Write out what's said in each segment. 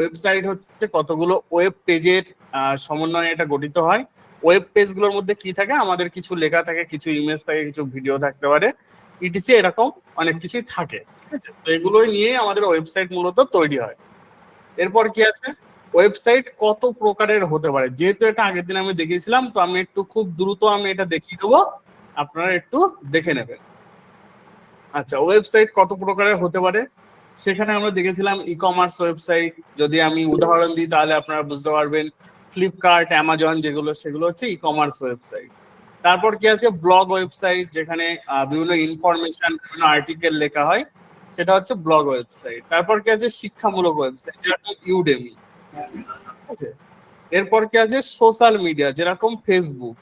Website হচ্ছে কতগুলো web পেজের সমন্বয়ে এটা গঠিত হয়। ওয়েব পেজগুলোর মধ্যে কি থাকে, আমাদের কিছু লেখা থাকে, কিছু ইমেজ থাকে, কিছু ভিডিও থাকতে পারে, ইটিসি এরকম অনেক কিছুই থাকে। ঠিক আছে, তো এগুলোই নিয়ে আমাদের ওয়েবসাইট মূলত তৈরি হয়। এরপর কি আছে, ওয়েবসাইট কত প্রকারের হতে পারে, যেহেতু এটা আগের দিন আমি দেখিয়েছিলাম, তো আমি একটু খুব দ্রুত আমি এটা দেখিয়ে দেবো, আপনারা একটু দেখে নেবেন। আচ্ছা, ওয়েবসাইট কত প্রকারের হতে পারে সেখানে আমরা দেখেছিলাম ই কমার্স ওয়েবসাইট। যদি আমি উদাহরণ দিই তাহলে আপনারা বুঝতে পারবেন, ফ্লিপকার্ট, অ্যামাজন যেগুলো, সেগুলো হচ্ছে ই কমার্স ওয়েবসাইট। তারপর কি আছে, ব্লগ ওয়েবসাইট, যেখানে বিভিন্ন ইনফরমেশন, বিভিন্ন আর্টিকেল লেখা হয়, সেটা হচ্ছে ব্লগ ওয়েবসাইট। তারপর কি আছে, শিক্ষামূলক ওয়েবসাইট, যেরকম ইউডেমি। ঠিক আছে, এরপর কি আছে, সোশ্যাল মিডিয়া, যেরকম ফেসবুক।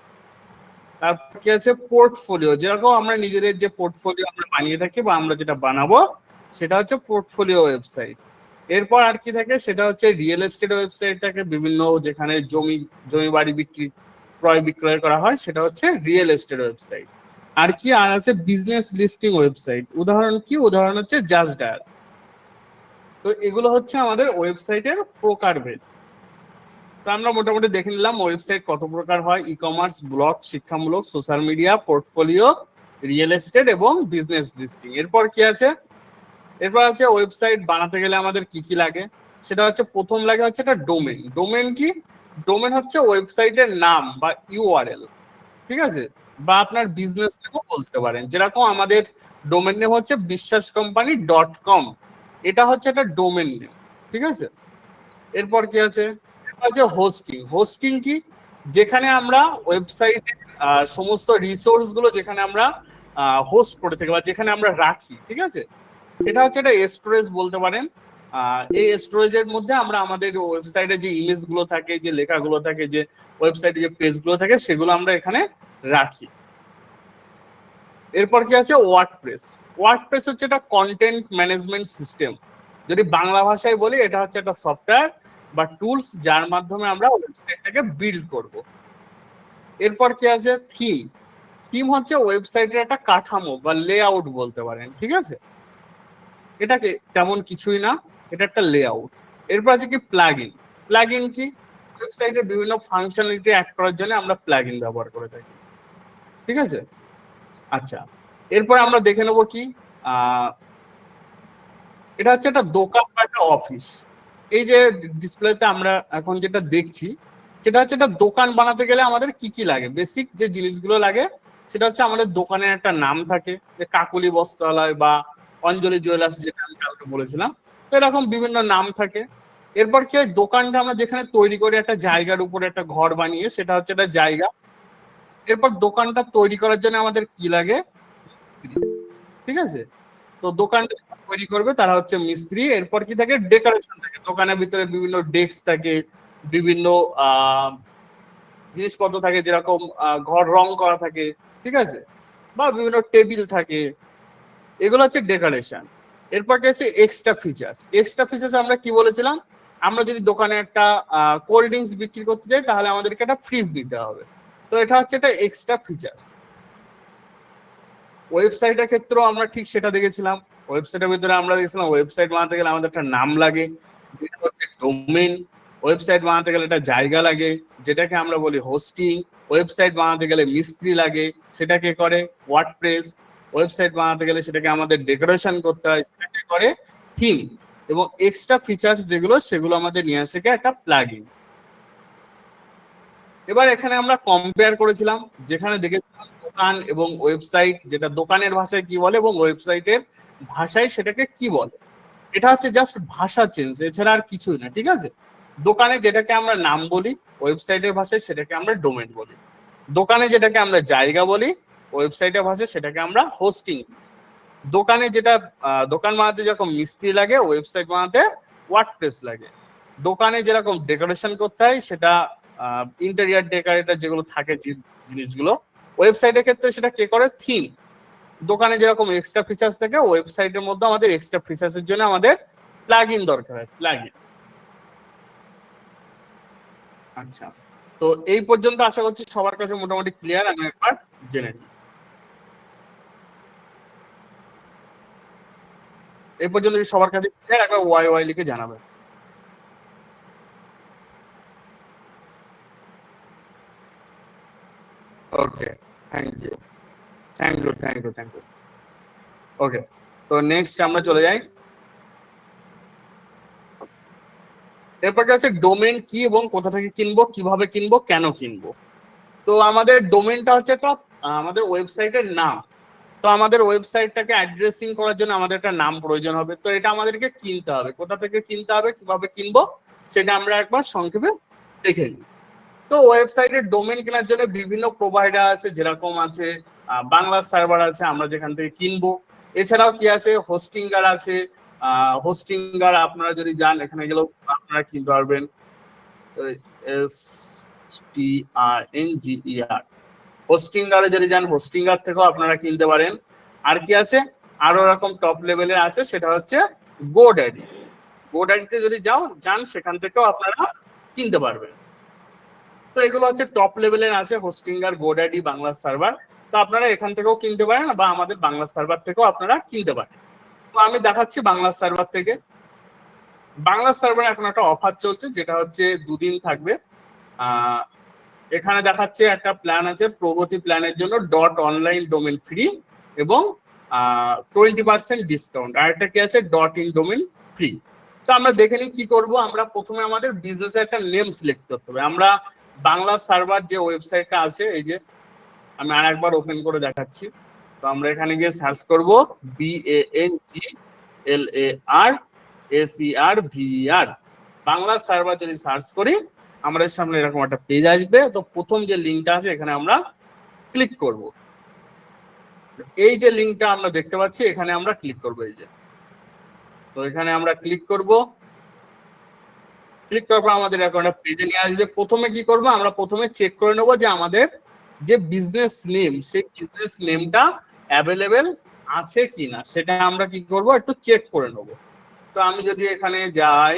তারপর কি আছে, পোর্টফোলিও, যেরকম আমরা নিজেদের যে পোর্টফোলিও আমরা বানিয়ে থাকি বা আমরা যেটা বানাবো, সেটা হচ্ছে পোর্টফোলিও ওয়েবসাইট। এরপর আর কি থাকে, সেটা হচ্ছে রিয়েল এস্টেট ওয়েবসাইট থাকে, বিভিন্ন যেখানে জমি জমি বাড়ি বিক্রি ক্রয় বিক্রয় করা হয়, সেটা হচ্ছে রিয়েল এস্টেট ওয়েবসাইট। আর কি আর আছে, বিজনেস লিস্টিং ওয়েবসাইট। উদাহরণ কি, উদাহরণ হচ্ছে জাস্ট ডায়াল। তো এগুলো হচ্ছে আমাদের ওয়েবসাইটের প্রকারভেদ। তো আমরা মোটামুটি দেখে নিলাম ওয়েবসাইট কত প্রকার হয়: ই কমার্স, ব্লগ, শিক্ষামূলক, social media, portfolio, real estate এবং বিজনেস লিস্টিং। এরপর কি আছে, এরপর আছে ওয়েবসাইট বানাতে গেলে আমাদের কি কি লাগে। সেটা হচ্ছে, প্রথম লাগে হচ্ছে একটা ডোমেন। ডোমেন কি, ডোমেন হচ্ছে ওয়েবসাইটের নাম বা ইউআরএল। ঠিক আছে, বা আপনার বিজনেস নেমও বলতে পারেন, যেরকম আমাদের ডোমেন নেম হচ্ছে বিশ্বাসকোম্পানি.com, এটা হচ্ছে একটা ডোমেন নেম। ঠিক আছে, এরপর কি আছে, হোস্টিং। হোস্টিং কি, যেখানে আমরা ওয়েবসাইটে সমস্ত রিসোর্স গুলো যেখানে আমরা হোস্ট করে থাকি বা যেখানে আমরা রাখি। ঠিক আছে, এটা হচ্ছে একটা স্টোরেজ বলতে পারেন। এই স্টোরেজের মধ্যে আমরা আমাদের ওয়েবসাইটে যে ইমেজ গুলো থাকে, যে লেখাগুলো থাকে, যে ওয়েবসাইটে যে পেজ গুলো থাকে, সেগুলো আমরা এখানে রাখি। এরপর কি আছে, ওয়ার্ডপ্রেস। ওয়ার্ডপ্রেস হচ্ছে একটা কন্টেন্ট ম্যানেজমেন্ট সিস্টেম। যদি বাংলা ভাষায় বলি, এটা হচ্ছে একটা সফটওয়্যার বা টুলস, যার মাধ্যমে আমরা ওয়েবসাইটটাকে বিল্ড করব। এরপর কি আছে, থিম। থিম হচ্ছে ওয়েবসাইটের একটা কাঠামো বা লেআউট বলতে পারেন। ঠিক আছে, এটাকে তেমন কিছুই না, এটা একটা লেআউট। এরপর আছে কি, প্লাগইন। প্লাগইন কি, ওয়েবসাইটের বিভিন্ন ফাংশনালিটি অ্যাড করার জন্য আমরা প্লাগইন ব্যবহার করে থাকি। ঠিক আছে, আচ্ছা, এরপর আমরা দেখে নেবো কি, এটা হচ্ছে একটা দোকান বা একটা অফিস। এই যে ডিসপ্লেতে আমরা এখন যেটা দেখছি, সেটা হচ্ছে একটা দোকান বানাতে গেলে আমাদের কি কি লাগে, বেসিক যে জিনিসগুলো লাগে, সেটা হচ্ছে আমাদের দোকানের একটা নাম থাকে, যে কাকুলি বস্ত্রালয় বা অঞ্জলি জুয়েলার্স, যেটা আমি কাউকে বলেছিলাম। তো এরকম বিভিন্ন নাম থাকে। এরপর কি হয়, দোকানটা আমরা যেখানে তৈরি করি একটা জায়গার উপরে একটা ঘর বানিয়ে, সেটা হচ্ছে একটা জায়গা। এরপর দোকানটা তৈরি করার জন্য আমাদের কি লাগে, মিস্ত্রি। ঠিক আছে, তো দোকানটা তৈরি করবে তারা হচ্ছে মিস্ত্রি। এরপর কি থাকে, ডেকোরেশন থাকে, দোকানের ভিতরে বিভিন্ন ডেস্ক থাকে, বিভিন্ন জিনিসপত্র থাকে, যেরকম ঘর রং করা থাকে। ঠিক আছে, বা বিভিন্ন টেবিল থাকে, এগুলো হচ্ছে ডেকোরেশন। এরপর কি আছে, এক্সট্রা ফিচার্স। এক্সট্রা ফিচার্স আমরা কি বলেছিলাম, আমরা যদি দোকানে একটা কোল্ড ড্রিঙ্কস বিক্রি করতে চাই, তাহলে আমাদেরকে একটা ফ্রিজ দিতে হবে। তো এটা হচ্ছে একটা এক্সট্রা ফিচার্স। ওয়েবসাইটের ক্ষেত্রেও আমরা ঠিক সেটা দেখেছিলাম। ওয়েবসাইটের ভিতরে আমরা দেখছিলাম, ওয়েবসাইট বানাতে গেলে আমাদের একটা নাম লাগে, যেটা হচ্ছে ডোমেইন। ওয়েবসাইট বানাতে গেলে একটা জায়গা লাগে, যেটাকে আমরা বলি হোস্টিং। ওয়েবসাইট বানাতে গেলে মিস্ত্রি লাগে, সেটাকে করে ওয়ার্ডপ্রেস। ওয়েবসাইট বানাতে গেলে সেটাকে আমাদের ডেকোরেশন করতে হয়, সেটাকে করে থিম। এবং এক্সট্রা ফিচার্স যেগুলো, সেগুলো আমাদের নিয়ে আসে একটা প্লাগইন। এবার এখানে আমরা কম্পেয়ার করেছিলাম, যেখানে দেখেছিলাম দোকান এবং ওয়েবসাইট, যেটা দোকানের ভাষায় কি বলে এবং ওয়েবসাইটের ভাষায় সেটাকে কি বলে। এটা হচ্ছে জাস্ট ভাষা চেঞ্জ, এছাড়া আর কিছুই না। ঠিক আছে, দোকানে যেটাকে আমরা নাম বলি, ওয়েবসাইটের ভাষায় সেটাকে আমরা ডোমেন বলি। দোকানে যেটাকে আমরা জায়গা বলি, ওয়েবসাইটের ভাষায় সেটাকে আমরা হোস্টিং। দোকানে যেটা দোকান বানাতে যেরকম মিস্ত্রি লাগে, ওয়েবসাইট বানাতে ওয়ার্ডপ্রেস লাগে। দোকানে যেরকম ডেকোরেশন করতে হয়, সেটা ইন্টেরিয়ার ডেকোরেটর যেগুলো থাকে জিনিসগুলো, ওয়েবসাইটের ক্ষেত্রে সেটা কে করে, থিম। দোকানে যেরকম এক্সট্রা ফিচার্স থাকে, ওয়েবসাইটের মধ্যে আমাদের এক্সট্রা ফিচার্সের জন্য আমাদের প্লাগইন দরকার হয়, প্লাগইন। আচ্ছা, তো এই পর্যন্ত আশা করছি সবার কাছে মোটামুটি ক্লিয়ার। আমি একবার জেনে নিই, এই পর্যন্ত সবার কাছে ক্লিয়ার, একবার ওয়াই ওয়াই লিখে জানাবেন। Okay, thank you, thank you, thank you, thank you. Okay, তো নেক্সট আমরা চলে যাই। এরপর আছে ডোমেন কি এবং কোথা থেকে কিনবো, কিভাবে কিনবো, কেন কিনবো। তো আমাদের ডোমেনটা হচ্ছে একটা আমাদের ওয়েবসাইটের নাম। তো আমাদের ওয়েবসাইটটাকে অ্যাড্রেসিং করার জন্য আমাদের একটা নাম প্রয়োজন হবে। তো এটা আমাদেরকে কিনতে হবে। কোথা থেকে কিনতে হবে, কিভাবে কিনবো, সেটা আমরা একবার সংক্ষেপে দেখে নিই। তো ওয়েবসাইটের ডোমেন কেনার জন্য বিভিন্ন প্রোভাইডার আছে, যেরকম আছে বাংলা সার্ভার আছে, আমরা যেখান থেকে কিনবো। এছাড়াও কি আছে, হোস্টিঙ্গার আছে। হোস্টিঙ্গার আপনারা যদি যান, এখানে গেলেও আপনারা কিনতে পারবেন। STRNGER, হোস্টিঙ্গারে যদি যান, হোস্টিঙ্গার থেকেও আপনারা কিনতে পারেন। আর কি আছে, আরো রকম টপ লেভেলের আছে, সেটা হচ্ছে গোড্যাডি। গোড্যাডিতে যদি যান, সেখান থেকেও আপনারা কিনতে পারবেন। তো এগুলো হচ্ছে টপ লেভেলের আছে, হোস্টিঙ্গার, গোড্যাডি, বাংলা সার্ভার। তো আপনারা এখান থেকেও কিনতে পারেন বা আমাদের বাংলা সার্ভার থেকেও আপনারা কিনতে পারেন। তো আমি দেখাচ্ছি বাংলা সার্ভার থেকে। বাংলা সার্ভারে এখন একটা অফার চলছে, যেটা হচ্ছে 2 দিন থাকবে। এখানে দেখাচ্ছে একটা প্ল্যান আছে, প্রগতি প্ল্যানের জন্য .online ডোমেন ফ্রি এবং 20% ডিসকাউন্ট। আর একটা কি আছে, .in ডোমেন ফ্রি। তো আমরা দেখে নিই কি করব। আমরা প্রথমে আমাদের বিজনেসের একটা নেম সিলেক্ট করতে হবে। আমরা বাংলা সার্ভার যে ওয়েবসাইটটা আছে, এই যে আমি আর একবার ওপেন করে দেখাচ্ছি। তো আমরা এখানে গিয়ে সার্চ করব BANGLARSERVER, বাংলা সার্ভার যদি সার্চ করি, আমাদের সামনে এরকম একটা পেজ আসবে। তো প্রথম যে লিঙ্কটা আছে, এখানে আমরা ক্লিক করব। এই যে লিঙ্কটা আমরা দেখতে পাচ্ছি, এখানে আমরা ক্লিক করব। এই যে, তো এখানে আমরা ক্লিক করব। ক্লিক করার পর আমাদের এখন একটা পেজে নিয়ে আসবে। প্রথমে কি করব, আমরা প্রথমে চেক করে নেব যে আমাদের যে বিজনেস নেম, সেই বিজনেস নেমটা অ্যাভেলেবেল আছে কিনা, সেটা আমরা কি করব, একটু চেক করে নেব। তো আমি যদি এখানে যাই,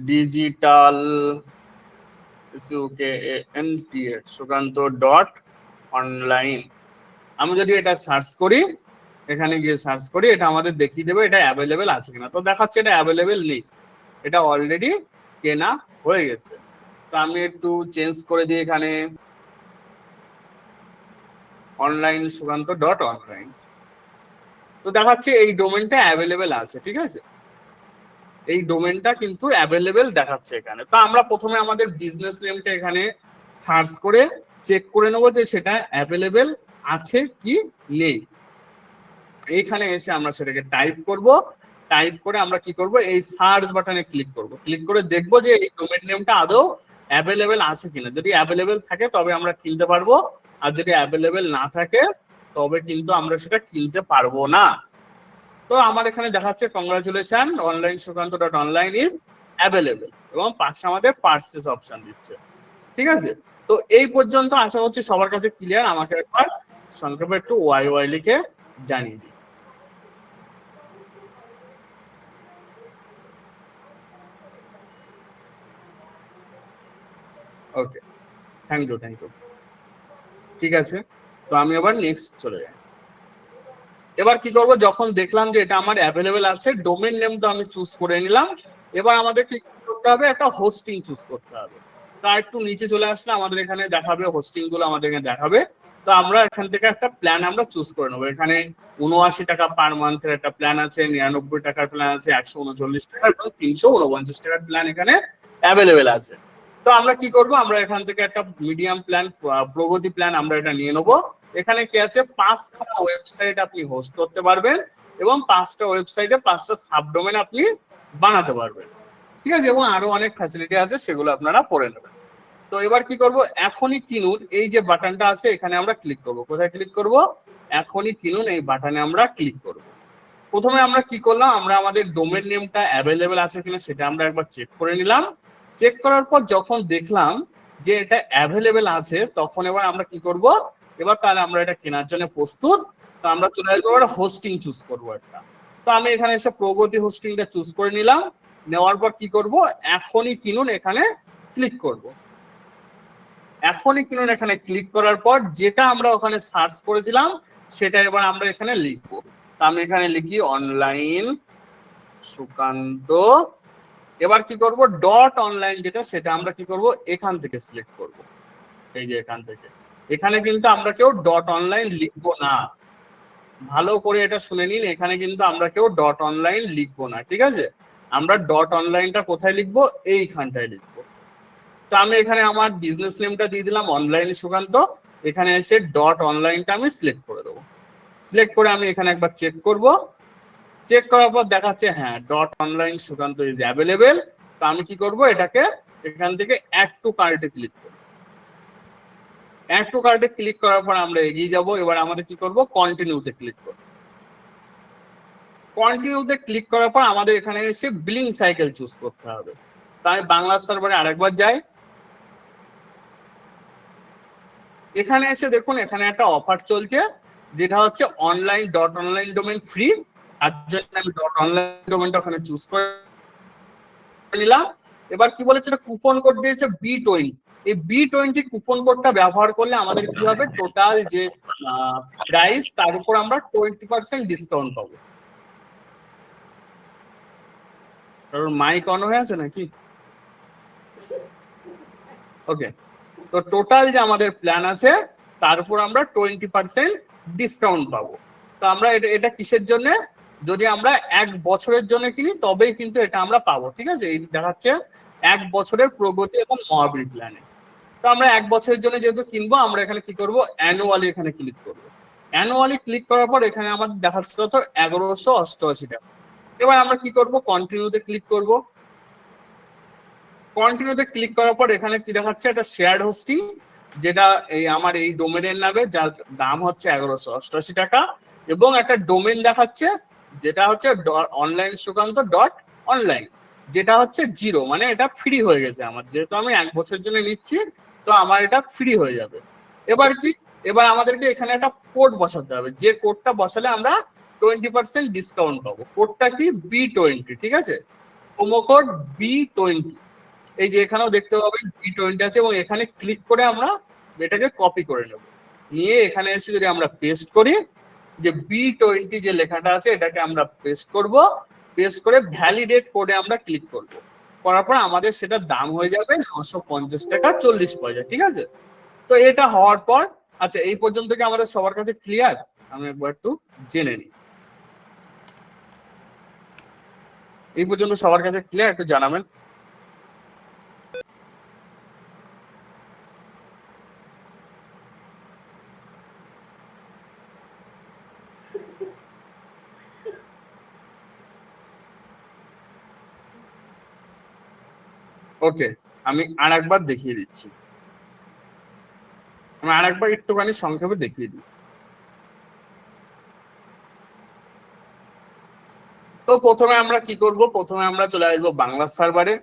ডিজিটাল সুকান্ত .online, আমি যদি এটা সার্চ করি, এখানে গিয়ে সার্চ করি, এটা আমাদের দেখিয়ে দেবে এটা অ্যাভেলেবেল আছে কিনা। তো দেখাচ্ছে এটা অ্যাভেলেবেল নেই, এটা অলরেডি কেনা হয়ে গেছে। তো আমি একটু চেঞ্জ করে দিই, এখানে অনলাইন সুকান্ত .online। তো দেখাচ্ছে এই ডোমেনটা অ্যাভেলেবেল আছে, ঠিক আছে, এই ডোমেনটা কিন্তু অ্যাভেলেবেল দেখাচ্ছে এখানে। তো আমরা প্রথমে আমাদের বিজনেস নেমটা এখানে সার্চ করে চেক করে নেবো যে সেটা অ্যাভেলেবেল আছে কি নেই। এইখানে এসে আমরা সেটাকে টাইপ করব। টাইপ করে আমরা কি করব, এই সার্চ বাটনে ক্লিক করব। ক্লিক করে দেখব যে এই ডোমেন নেমটা আদৌ অ্যাভেলেবেল আছে কিনা। যদি অ্যাভেলেবেল থাকে তবে আমরা কিনতে পারবো, আর যদি অ্যাভেলেবেল না থাকে তবে কিন্তু আমরা সেটা কিনতে পারবো না। তো আমার এখানে দেখাচ্ছে congratulation, online Sukanta .online is available, এবং পাশে আমাদের পারচেজ অপশন দিচ্ছে, ঠিক আছে। তো এই পর্যন্ত আশা করছি সবার কাছে ক্লিয়ার। আমাকে একবার সংক্ষেপে একটু ওয়াই লিখে জানিয়ে দিই। ওকে, থ্যাংক ইউ, থ্যাংক ইউ। ঠিক আছে, তো আমি এবার নেক্সট চলে যাই। এবার কি করব, যখন দেখলাম যে এটা আমার অ্যাভেলেবেল আছে, ডোমেন নেম তো আমি চুজ করে নিলাম। এবার আমাদের কি করতে হবে, একটা হোস্টিং চুজ করতে হবে। তার একটু নিচে চলে আসলে আমাদের এখানে দেখাবে হোস্টিং গুলো, আমাদের এখানে দেখাবে। তো আমরা এখান থেকে একটা প্ল্যান আমরা চুজ করে নেবো। এখানে 79 টাকা পার মান্থের একটা প্ল্যান আছে, 99 টাকার প্ল্যান আছে, 139 টাকা এবং 349 টাকার প্ল্যান এখানে অ্যাভেলেবেল আছে। তো আমরা কি করব, আমরা এখান থেকে একটা মিডিয়াম প্ল্যান, প্রগতি প্ল্যান, আমরা এটা নিয়ে নেবো। এখানে কি আছে, 5খানা ওয়েবসাইট আপনি হোস্ট করতে পারবেন এবং 5টা ওয়েবসাইটে 5টা সাবডোমেন আপনি বানাতে পারবেন, ঠিক আছে, এবং আরো অনেক ফ্যাসিলিটি আছে, সেগুলো আপনারা পড়ে নেবেন। তো এবার কি করব, এখনই কিনুন, এই যে বাটনটা আছে এখানে আমরা ক্লিক করব। কোথায় ক্লিক করব, এখনই কিনুন, এই বাটনে আমরা ক্লিক করব। প্রথমে আমরা কি করলাম, আমরা আমাদের ডোমেন নেমটা অ্যাভেলেবেল আছে কিনা সেটা আমরা একবার চেক করে নিলাম। চেক করার পর যখন দেখলাম যে এটা অ্যাভেলেবেল আছে, তখন এবার আমরা কি করব, এবার তাহলে আমরা এটা কেনার জন্য প্রস্তুত। তো আমরা চলে আসবো, এবার হোস্টিং চুজ করবো একটা। তো আমি এখানে এসে প্রগতি হোস্টিংটা চুজ করে নিলাম। নেওয়ার পর কি করব, এখনই কিনুন, এখানে ক্লিক করব। এখনই কিনুন এখানে ক্লিক করার পর যেটা আমরা ওখানে সার্চ করেছিলাম সেটা এবার আমরা এখানে লিখবো। তো আমি এখানে লিখি অনলাইন সুকান্ত এবার কি করব, ডট অনলাইন যেটা সেটা আমরা কি করব, এখান থেকে সিলেক্ট করব। এই যে এখান থেকে, এখানে কিন্তু আমরা কেউ ডট অনলাইন লিখবো না, ভালো করে এটা শুনে নিন, এখানে কিন্তু আমরা কেউ ডট অনলাইন লিখবো না, ঠিক আছে? আমরা ডট অনলাইনটা কোথায় লিখবো, এইখানটায় লিখবো। তো আমি এখানে আমার বিজনেস নেমটা দিয়ে দিলাম অনলাইন সুকান্ত, এখানে এসে ডট অনলাইনটা আমি সিলেক্ট করে দেবো। সিলেক্ট করে আমি এখানে একবার চেক করব, চেক করার পর দেখাচ্ছে হ্যাঁ dot online Sukanta is available. তো আমি কি করব, এটাকে এখান থেকে অ্যাড টু কার্টে ক্লিক করব। অ্যাড টু কার্টে ক্লিক করার পর আমরা এগিয়ে যাব। এবার আমাদের কি করব, কন্টিনিউতে ক্লিক করব। কন্টিনিউতে ক্লিক করার পর আমাদের এখানে এসে বিলিং সাইকেল চুজ করতে হবে। তাই বাংলা সার্ভারে আরেকবার যাই, এখানে এসে দেখুন এখানে একটা অফার চলছে যেটা হচ্ছে online dot online domain free. তার জন্য আমি ডট অনলাইন ডোমেনটা ওখানে চুজ করে নিলাম। এবার কি বলেছে, কুপন কোড দিয়েছে B20। এই B20 কুপন কোডটা ব্যবহার করলে আমাদের কি হবে, টোটাল যে প্রাইস তার উপর আমরা 20% ডিসকাউন্ট পাবো। কারণ মাইক অন হয়ে আছে নাকি? ওকে, তো টোটাল যে আমাদের প্ল্যান আছে তার উপর আমরা 20% ডিসকাউন্ট পাবো। তো আমরা এটা কিসের জন্য, যদি আমরা 1 বছরের জন্য কিনি তবেই কিন্তু এটা আমরা পাবো, ঠিক আছে? এই দেখাচ্ছে 1 বছরের প্রগতি এবং মহাবীর প্ল্যানে। তো আমরা 1 বছরের জন্য যেহেতু কিনবো, আমরা এখানে কি করব, অ্যানুয়ালি এখানে ক্লিক করব। অ্যানুয়ালি ক্লিক করার পর এখানে আমাদের দেখাচ্ছে কত, 1188 টাকা। এবার আমরা কি করব, কন্টিনিউতে ক্লিক করব। কন্টিনিউতে ক্লিক করার পর এখানে কি দেখাচ্ছে, একটা শেয়ার হোস্টিং, যেটা এই আমার এই ডোমেনের নামে, যার দাম হচ্ছে 1188 টাকা, এবং একটা ডোমেন দেখাচ্ছে যেটা হচ্ছে অনলাইন সুকান্ত ডট অনলাইন, যেটা হচ্ছে 0, মানে এটা ফ্রি হয়ে গেছে আমার, যেহেতু আমি 1 বছরের জন্য নিচ্ছি তো আমার এটা ফ্রি হয়ে যাবে। এবার কি, এবার আমাদেরকে এখানে একটা কোড বসাতে হবে, যে কোডটা বসালে আমরা 20% ডিসকাউন্ট পাবো। কোডটা কি, B20, ঠিক আছে? Promo code B20। এই যে এখানেও দেখতে পাবেন B20 আছে, এবং এখানে ক্লিক করে আমরা এটাকে কপি করে নেব। নিয়ে এখানে এসে যদি আমরা পেস্ট করি, যে B20 যে লেখাটা আছে এটাকে আমরা পেস্ট করব। পেস্ট করে ভ্যালিডেট কোডে আমরা ক্লিক করব। করার পর আমাদের সেটা দাম হয়ে যাবে 950 টাকা 40 পয়সা, ঠিক আছে? তো এটা হওয়ার পর, আচ্ছা এই পর্যন্ত কি আমাদের সবার কাছে ক্লিয়ার? আমি একবার একটু জেনে নিই, এই পর্যন্ত সবার কাছে ক্লিয়ার? একটু জানাবেন। ওকে, আমি আরেকবার দেখিয়ে দিচ্ছি, আমি আরেকবার একটুখানি সংক্ষেপে দেখিয়ে দিই। তো প্রথমে আমরা কি করব, প্রথমে আমরা চলে আসবো বাংলা সার্ভারে।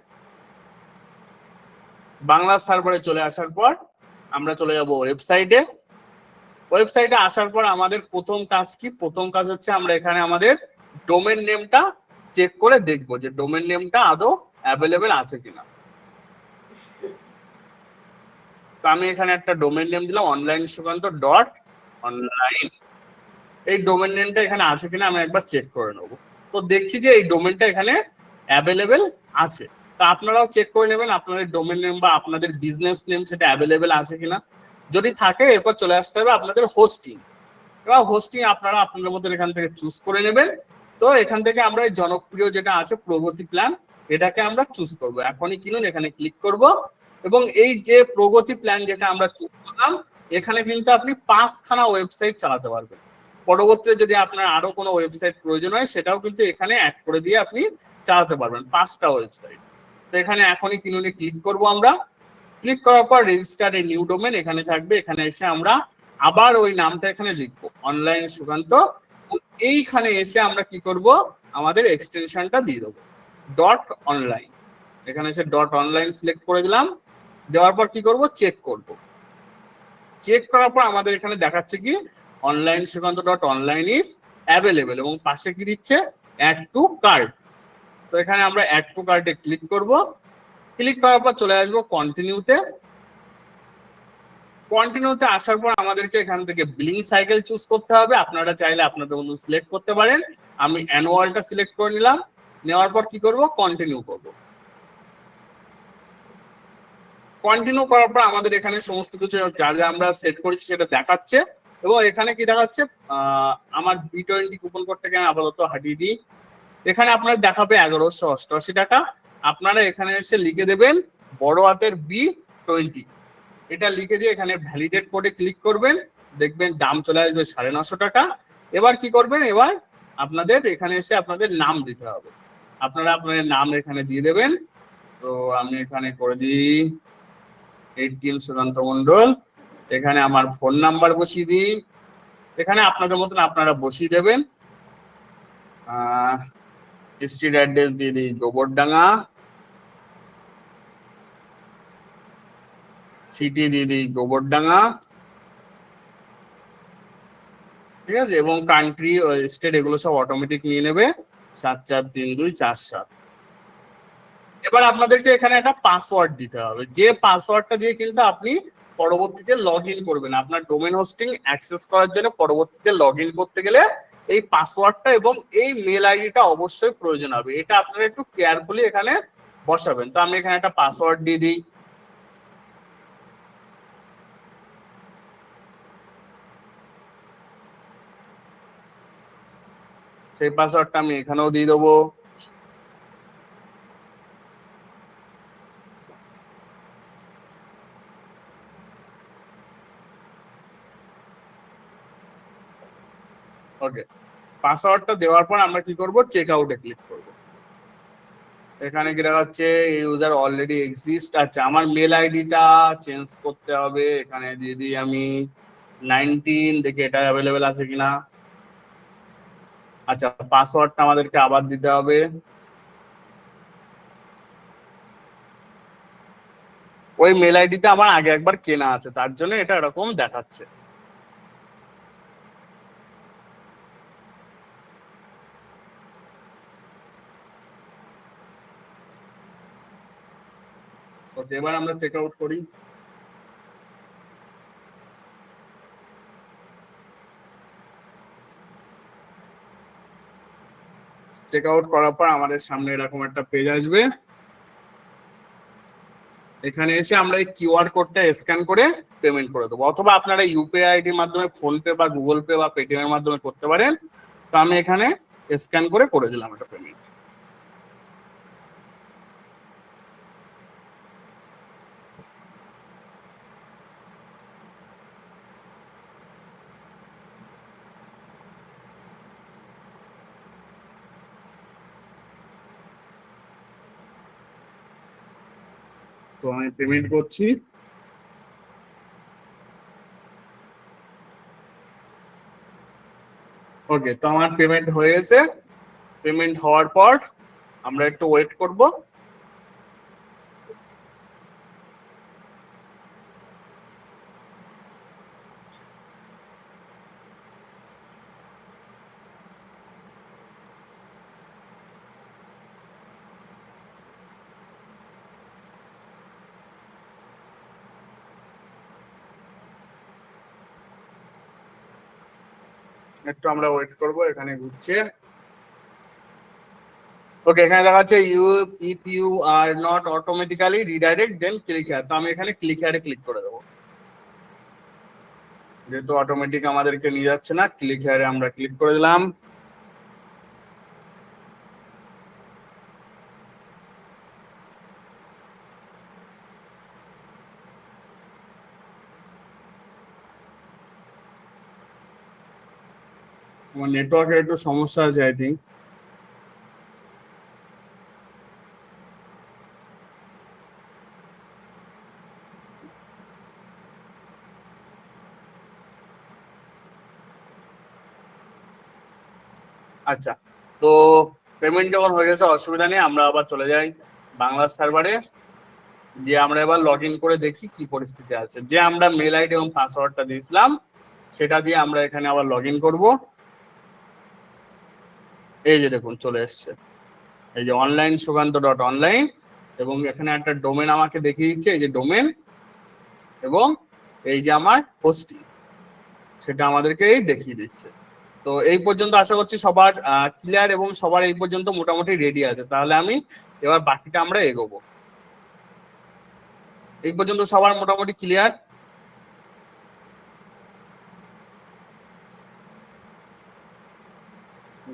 বাংলা সার্ভারে চলে আসার পর আমরা চলে যাব ওয়েবসাইটে। ওয়েবসাইটে আসার পর আমাদের প্রথম কাজ কি, প্রথম কাজ হচ্ছে আমরা এখানে আমাদের ডোমেন নেমটা চেক করে দেখবো যে ডোমেন নেমটা আদৌ অ্যাভেলেবেল আছে কিনা। তো আমি এখানে একটা ডোমেন নেম দিলাম অনলাইন সুকান্ত ডট অনলাইন। এই ডোমেন নেমটা এখানে আছে কিনা আমি একবার চেক করে নেবো। তো দেখছি যে এই ডোমেনটা এখানে অ্যাভেলেবেল আছে। তা আপনারাও চেক করে নেবেন আপনাদের ডোমেন নেম বা আপনাদের বিজনেস নেম সেটা অ্যাভেলেবেল আছে কিনা। যদি থাকে এরপর চলে আসতে হবে আপনাদের হোস্টিং। এবার হোস্টিং আপনারা আপনাদের মধ্যে এখান থেকে চুজ করে নেবেন। তো এখান থেকে আমরা এই জনপ্রিয় যেটা আছে প্রগতি প্ল্যান, এটাকে আমরা চুজ করব। এখনই কিনুন এখানে ক্লিক করব, এবং এই যে প্রগতি প্ল্যান যেটা আমরা চুজ করলাম, এখানে কিন্তু আপনি 5খানা ওয়েবসাইট চালাতে পারবেন। পরবর্তীতে যদি আপনার আরো কোনো ওয়েবসাইট প্রয়োজন হয় সেটাও কিন্তু এখানে অ্যাড করে দিয়ে আপনি চালাতে পারবেন, 5টা ওয়েবসাইট। তো এখানে এখনই কিনুনে ক্লিক করব আমরা। ক্লিক করার পর রেজিস্টার এ নিউ ডোমেন এখানে থাকবে, এখানে এসে আমরা আবার ওই নামটা এখানে লিখবো অনলাইন সুকান্ত। এইখানে এসে আমরা কি করব, আমাদের এক্সটেনশনটা দিয়ে দেবো ডট অনলাইন। এখানে এসে ডট অনলাইন সিলেক্ট করে দিলাম। দেওয়ার পর কি করব, চেক করব। চেক করার পর আমাদের এখানে দেখাচ্ছে কি online Sukanta dot online is available, এবং পাশে কি দিচ্ছে, অ্যাড টু কার্ট। তো এখানে আমরা অ্যাড টু কার্টে ক্লিক করব। ক্লিক করার পর চলে আসবো কন্টিনিউতে। কন্টিনিউতে আসার পর আমাদেরকে এখান থেকে বিলিং সাইকেল চুজ করতে হবে। আপনারা চাইলে আপনাদের মতো সিলেক্ট করতে পারেন। আমি অ্যানুয়ালটা সিলেক্ট করে নিলাম। নেওয়ার পর কি করব, কন্টিনিউ করব। কন্টিনিউ করার পর আমাদের এখানে সমস্ত কিছু যা যা আমরা সেট করেছি সেটা দেখাচ্ছে, এবং এখানে কি দেখাচ্ছে আমার B20 কুপন কোডটাকে আমি আপাতত হাটিয়ে দিই। এখানে আপনার দেখাবে 1188 টাকা। আপনারা এখানে এসে লিখে দেবেন বড় হাতের B20, এটা লিখে দিয়ে এখানে ভ্যালিডেট কোডে ক্লিক করবেন, দেখবেন দাম চলে আসবে 950 টাকা। এবার কি করবেন, এবার আপনাদের এখানে এসে আপনাদের নাম দিতে হবে, আপনারা আপনাদের নাম এখানে দিয়ে দেবেন। তো আমি এখানে করে দিই ATM সুকান্ত মন্ডল, এখানে আমার ফোন নাম্বার বসিয়ে দিই, এখানে আপনাদের মতন আপনারা বসিয়ে দেবেন। স্ট্রিট অ্যাড্রেস দিয়ে দিই গোবরডাঙ্গা, সিটি দিয়ে দিই গোবরডাঙ্গা, ঠিক আছে, এবং কান্ট্রি স্টেট এগুলো সব অটোমেটিক নিয়ে নেবে 743247। এবার আপনাদেরকে এখানে একটা পাসওয়ার্ড দিতে হবে, যে পাসওয়ার্ডটা দিয়ে কিন্তু আপনি পরবর্তীতে লগ ইন করবেন। আপনার ডোমেন হোস্টিং অ্যাক্সেস করার জন্য পরবর্তীতে লগ ইন করতে গেলে এই পাসওয়ার্ডটা এবং এই মেল আইডিটা অবশ্যই প্রয়োজন হবে, এটা আপনারা একটু কেয়ারফুলি এখানে বসাবেন। তো আমি এখানে একটা পাসওয়ার্ড দিয়ে দিই। সেই পাসওয়ার্ডটা আমি এখানেও দিয়ে দেবো। ওকে, পাসওয়ার্ডটা দেওয়ার পর আমরা কি করব, চেক আউটে ক্লিক করব। এখানে কি দেখাচ্ছে ইউজার অলরেডি এক্সিস্ট। আচ্ছা, আমার মেল আইডিটা চেঞ্জ করতে হবে, এখানে দিয়ে দিই আমি 19, দেখি এটা অ্যাভেলেবেল আছে কিনা। আচ্ছা, পাসওয়ার্ডটা আমাদেরকে আবার দিতে হবে। ওই মেল আইডিটা আমার আগে একবার কেনা আছে, তার জন্য এটা এরকম দেখাচ্ছে। ওকে, এবার আমরা চেক আউট করি। চেক আউট করার পর আমাদের সামনে এরকম একটা পেজ আসবে, এখানে এসে আমরা এই কিউআর কোডটা স্ক্যান করে পেমেন্ট করে দেবো, অথবা আপনারা ইউপিআই আইডির মাধ্যমে ফোনপে বা গুগল পে বা পেটিএম এর মাধ্যমে করতে পারেন। তো আমি এখানে স্ক্যান করে দিলাম এটা পেমেন্ট। তো আমি পেমেন্ট করছি। ওকে, তো আমার পেমেন্ট হয়ে গেছে। পেমেন্ট হওয়ার পর আমরা একটু ওয়েট করব। একটু আমরা ওয়েট করব, এখানে ঘুরছে। ওকে, এখানে দেখা যাচ্ছে if you are not automatically redirect then click here. তো আমি এখানে ক্লিক হিয়ারে ক্লিক করে দেবো, যেহেতু অটোমেটিক আমাদেরকে নিয়ে যাচ্ছে না, ক্লিক হিয়ারে আমরা ক্লিক করে দিলাম। আমার নেটওয়ার্কের একটু সমস্যা আছে আই থিঙ্ক। আচ্ছা, তো পেমেন্ট যখন হয়ে গেছে অসুবিধা নেই, আমরা আবার চলে যাই বাংলা সার্ভারে, যে আমরা এবার লগ ইন করে দেখি কি পরিস্থিতি আছে। যে আমরা মেল আইডি এবং পাসওয়ার্ডটা দিয়েছিলাম সেটা দিয়ে আমরা এখানে আবার লগ ইন করবো। এই যে দেখুন চলে এসছে, এই যে অনলাইন সুকান্ত.online, এবং এখানে একটা ডোমেন আমাকে দেখিয়ে দিচ্ছে, এই যে ডোমেন, এবং এই যে আমার হোস্টিং সেটা আমাদেরকে দেখিয়ে দিচ্ছে। তো এই পর্যন্ত আশা করছি সবার ক্লিয়ার এবং সবার এই পর্যন্ত মোটামুটি রেডি আছে। তাহলে আমি এবার বাকিটা আমরা এগোবো। এই পর্যন্ত সবার মোটামুটি ক্লিয়ার?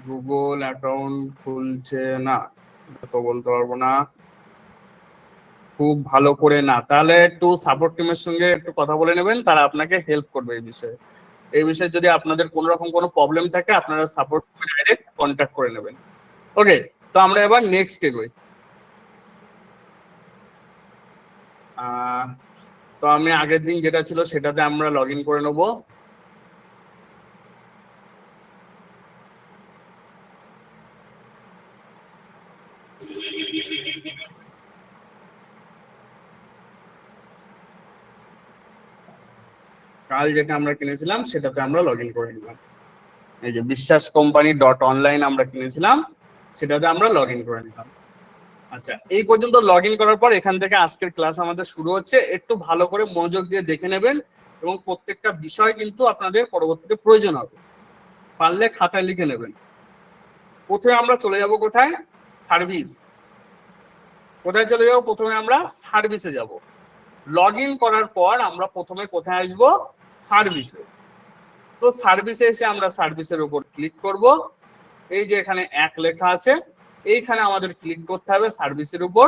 গুগল অ্যাকাউন্ট খুলছে না, তো বলতে পারবো না খুব ভালো করে না। তাহলে একটু সাপোর্ট টিমের সঙ্গে একটু কথা বলে নেবেন, তারা আপনাকে হেল্প করবে এই বিষয়ে। এই বিষয়ে যদি আপনাদের কোনো রকম কোনো প্রবলেম থাকে আপনারা সাপোর্ট টিমে ডাইরেক্ট কন্ট্যাক্ট করে নেবেন। ওকে, তো আমরা এবার নেক্সট এগোই। তো আমি আগের দিন যেটা ছিল সেটাতে আমরা লগ ইন করে নেবো। কাল যেটা আমরা কিনেছিলাম সেটাতে আমরা লগ ইন করে নিলাম। এই যে বিশ্বাস কোম্পানি .অনলাইন আমরা কিনেছিলাম, সেটাতে আমরা লগ ইন করে নিলাম। আচ্ছা, এই পর্যন্ত লগ ইন করার পর এখান থেকে আজকের ক্লাস আমাদের শুরু হচ্ছে। একটু ভালো করে মনোযোগ দিয়ে দেখে নেবেন এবং প্রত্যেকটা বিষয় কিন্তু আপনাদের পরবর্তীতে প্রয়োজন হবে, পারলে খাতায় লিখে নেবেন। প্রথমে আমরা চলে যাব কোথায়? সার্ভিস। কোথায় চলে যাব? প্রথমে আমরা সার্ভিসে যাব। লগ ইন করার পর আমরা প্রথমে কোথায় আসবো? সার্ভিসে। তো সার্ভিসে এসে আমরা সার্ভিসের উপর ক্লিক করব। এই যে এখানে এক লেখা আছে, এইখানে আমাদের ক্লিক করতে হবে সার্ভিসের উপর।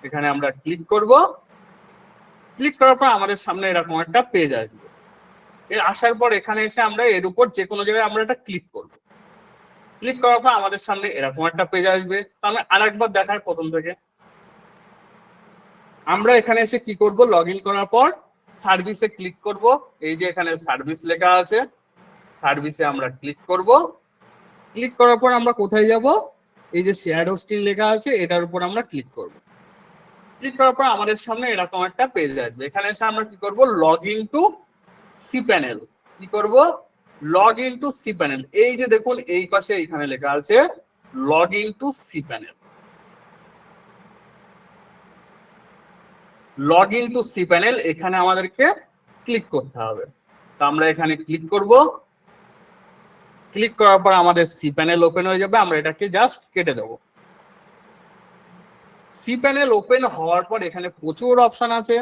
এখানে আমরা ক্লিক করব। ক্লিক করার পর আমাদের সামনে এরকম একটা পেজ আসবে। এর আসার পর এখানে এসে আমরা এর উপর যে কোনো জায়গায় আমরা এটা ক্লিক করব। ক্লিক করার পর আমাদের সামনে এরকম একটা পেজ আসবে। আমি আরেকবার দেখাই প্রথম থেকে। আমরা এখানে এসে কি করব? লগ ইন করার পর সার্ভিসে ক্লিক করব। এই যে এখানে সার্ভিস লেখা আছে, সার্ভিসে আমরা ক্লিক করব। ক্লিক করার পর আমরা কোথায় যাব? এই যে শেয়ার হোস্টিং লেখা আছে এটার উপর আমরা ক্লিক করব। ক্লিক করার পর আমাদের সামনে এরকম একটা পেজ আসবে। এখানে এসে আমরা কি করব? Log in to cPanel। কি করব? Log in to cPanel। এই যে দেখুন এই পাশে এখানে লেখা আছে log in to cPanel। Log in to cPanel এখানে আমাদেরকে ক্লিক করতে হবে। তো আমরা এখানে ক্লিক করব। ক্লিক করার পর আমাদের cPanel ওপেন হয়ে যাবে। আমরা এটাকে জাস্ট কেটে দেবো। cPanel ওপেন হওয়ার পর এখানে প্রচুর অপশন আছে।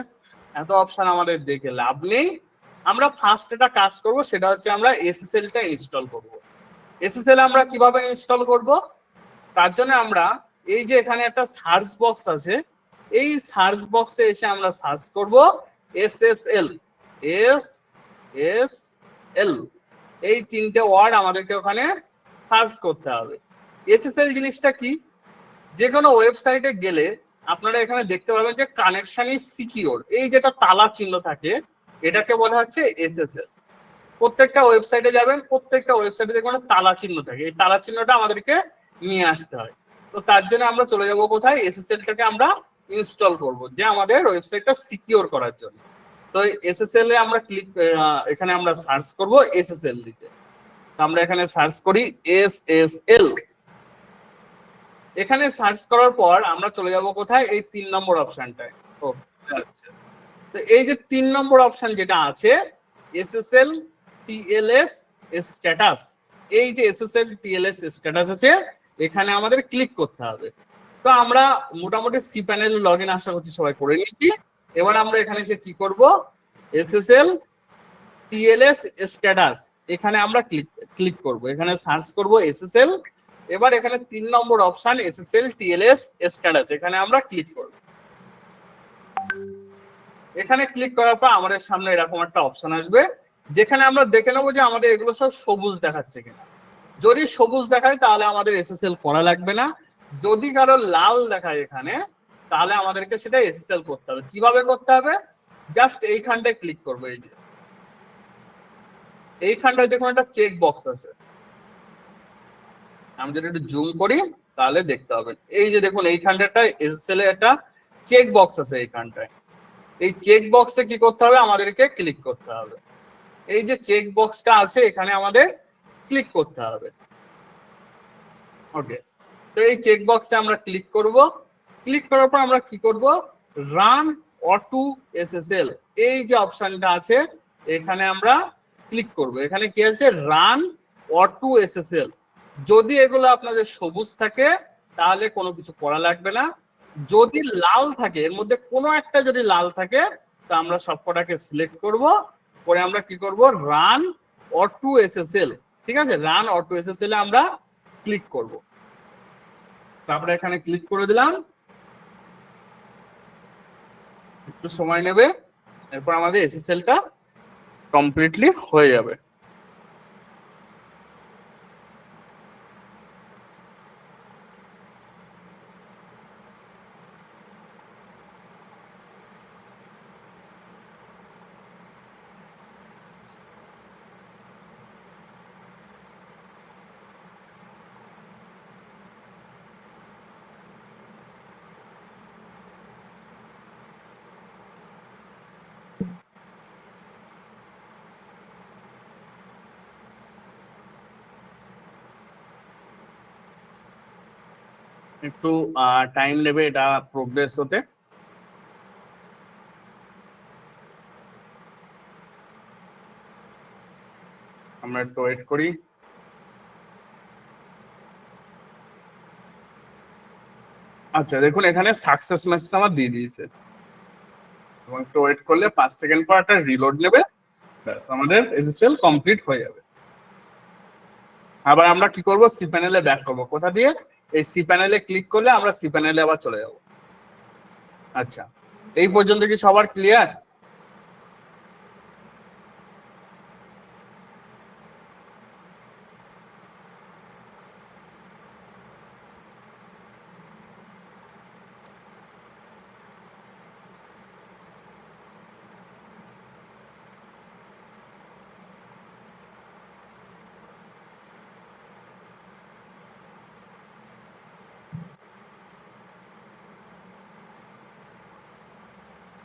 এত অপশন আমাদের দেখে লাভ নেই। আমরা ফার্স্ট এটা কাজ করব, সেটা হচ্ছে আমরা এসএসএল-টা ইনস্টল করব। এসএসএল আমরা কিভাবে ইনস্টল করব? তার জন্য আমরা এই যে এখানে একটা সার্চ বক্স আছে, এই সার্চ বক্সে এসে আমরা সার্চ করব এসএসএল। এসএসএল এই তিনটে ওয়ার্ড আমাদেরকে ওখানে সার্চ করতে হবে। এসএসএল জিনিসটা কি? যে কোনো ওয়েবসাইটে গেলে আপনারা এখানে দেখতে পাবেন যে কানেকশন ইজ সিকিউর, এই যেটা তালা চিহ্ন থাকে এটাকে বলা হচ্ছে এসএসএল। প্রত্যেকটা ওয়েবসাইটে যাবেন, প্রত্যেকটা ওয়েবসাইটে দেখবেন তালা চিহ্ন থাকে, এই তালা চিহ্নটা আমাদেরকে নিয়ে আসতে হয়। তো তার জন্য আমরা চলে যাব কোথায়? এসএসএল-টাকে আমরা ইনস্টল করব, যে আমাদের ওয়েবসাইটটা সিকিউর করার জন্য। তো এসএসএল এ আমরা ক্লিক, এখানে আমরা সার্চ করব এসএসএল লিখে। আমরা এখানে সার্চ করি এসএসএল। এখানে সার্চ করার পর আমরা চলে যাব কোথায়? এই 3 নম্বর অপশনটায়। ও আচ্ছা, তো এই যে 3 নম্বর অপশন যেটা আছে এসএসএল টিএলএস স্ট্যাটাস, এই যে এসএসএল টিএলএস স্ট্যাটাস আছে এখানে আমাদের ক্লিক করতে হবে। তো আমরা মোটামুটি cPanel লগ ইন আশা করছি সবাই করে নিয়েছি। এবার আমরা এখানে এসে কি করব? এসএসএল টিএলএস স্ট্যাটাস এখানে আমরা ক্লিক করব। এখানে সার্চ করব এসএসএল। এবার এখানে 3 নম্বর অপশন এসএসএল টিএলএস স্ট্যাটাস, এখানে আমরা ক্লিক করব। এখানে ক্লিক করার পর আমাদের সামনে এরকম একটা অপশন আসবে, যেখানে আমরা দেখে নেবো যে আমাদের এগুলো সব সবুজ দেখাচ্ছে কিনা। যদি সবুজ দেখায় তাহলে আমাদের এসএসএল করা লাগবে না। যদি কারো লাল দেখায় এখানে, তাহলে আমাদেরকে সেটা এসএসএল করতে হবে। কিভাবে করতে হবে? জাস্ট এইখানটায় ক্লিক করবো। এই যে এইখানটায় দেখুন একটা চেক বক্স আছে, আমি যদি একটু জুম করি তাহলে দেখতে পাবেন। এই যে দেখুন এইখানটায় এসএসএল এর একটা চেক বক্স আছে এইখানটায়। এই চেক বক্সে কি করতে হবে? আমাদেরকে ক্লিক করতে হবে। এই যে চেক বক্সটা আছে এখানে আমাদের ক্লিক করতে হবে। ওকে, তো এই চেক বক্সে আমরা ক্লিক করব। ক্লিক করার পর আমরা কি করব? রান অটো এসএসএল এই যে অপশনটা আছে এখানে আমরা ক্লিক করব। এখানে কি আছে? Run auto SSL. যদি এগুলো আপনাদের সবুজ থাকে তাহলে কোনো কিছু করা লাগবে না, যদি লাল থাকে, এর মধ্যে কোনো একটা যদি লাল থাকে, তো আমরা সবকটাকে সিলেক্ট করব, পরে আমরা কি করব, রান অটো এসএসএল, ঠিক আছে, রান অটো এসএসএল এ আমরা ক্লিক করব। তারপরে এখানে ক্লিক করে দিলাম, একটু সময় নেবে, এরপর আমাদের এসএসএলটা কমপ্লিটলি হয়ে যাবে। একটু টাইম নেবে এটা প্রোগ্রেস হতে। আমরা একটু ওয়েট করি। আচ্ছা দেখুন, এখানে সাকসেস মেসেজ আমার দিয়ে দিয়েছে, এবং একটু ওয়েট করলে 5 সেকেন্ড পর একটা রিলোড নেবে, ব্যাস আমাদের এসএসএল কমপ্লিট হয়ে যাবে। আবার আমরা কি করব, সি প্যানেলে ব্যাক করব। কোথা দিয়ে? এই সি প্যানেলে ক্লিক করলে আমরা সি প্যানেলে আবার চলে যাব। আচ্ছা, এই পর্যন্ত কি সবার ক্লিয়ার?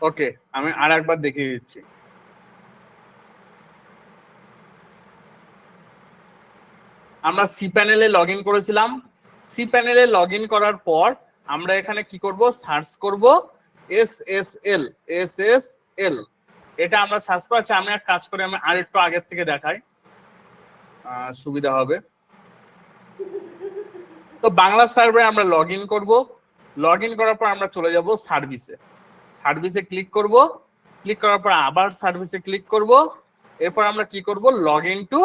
ওকে, আমি আর একবার দেখিয়ে দিচ্ছি। আমরা সি প্যানেলে লগ ইন করেছিলাম। সি প্যানেলে লগ ইন করার পর আমরা এখানে কি করব, সার্চ করব এসএসএল, এসএসএল, এটা আমরা সার্চ করেছি। আমি এক কাজ করে আমি আরেকটু আগের থেকে দেখাই, সুবিধা হবে। তো বাংলা সার্ভারে আমরা লগ ইন করবো। লগ ইন করার পর আমরা চলে যাব সার্ভিসে। সার্ভিসে ক্লিক করব। ক্লিক করার পর আবার সার্ভিসে ক্লিক করব। এরপর আমরা কি করব, log in to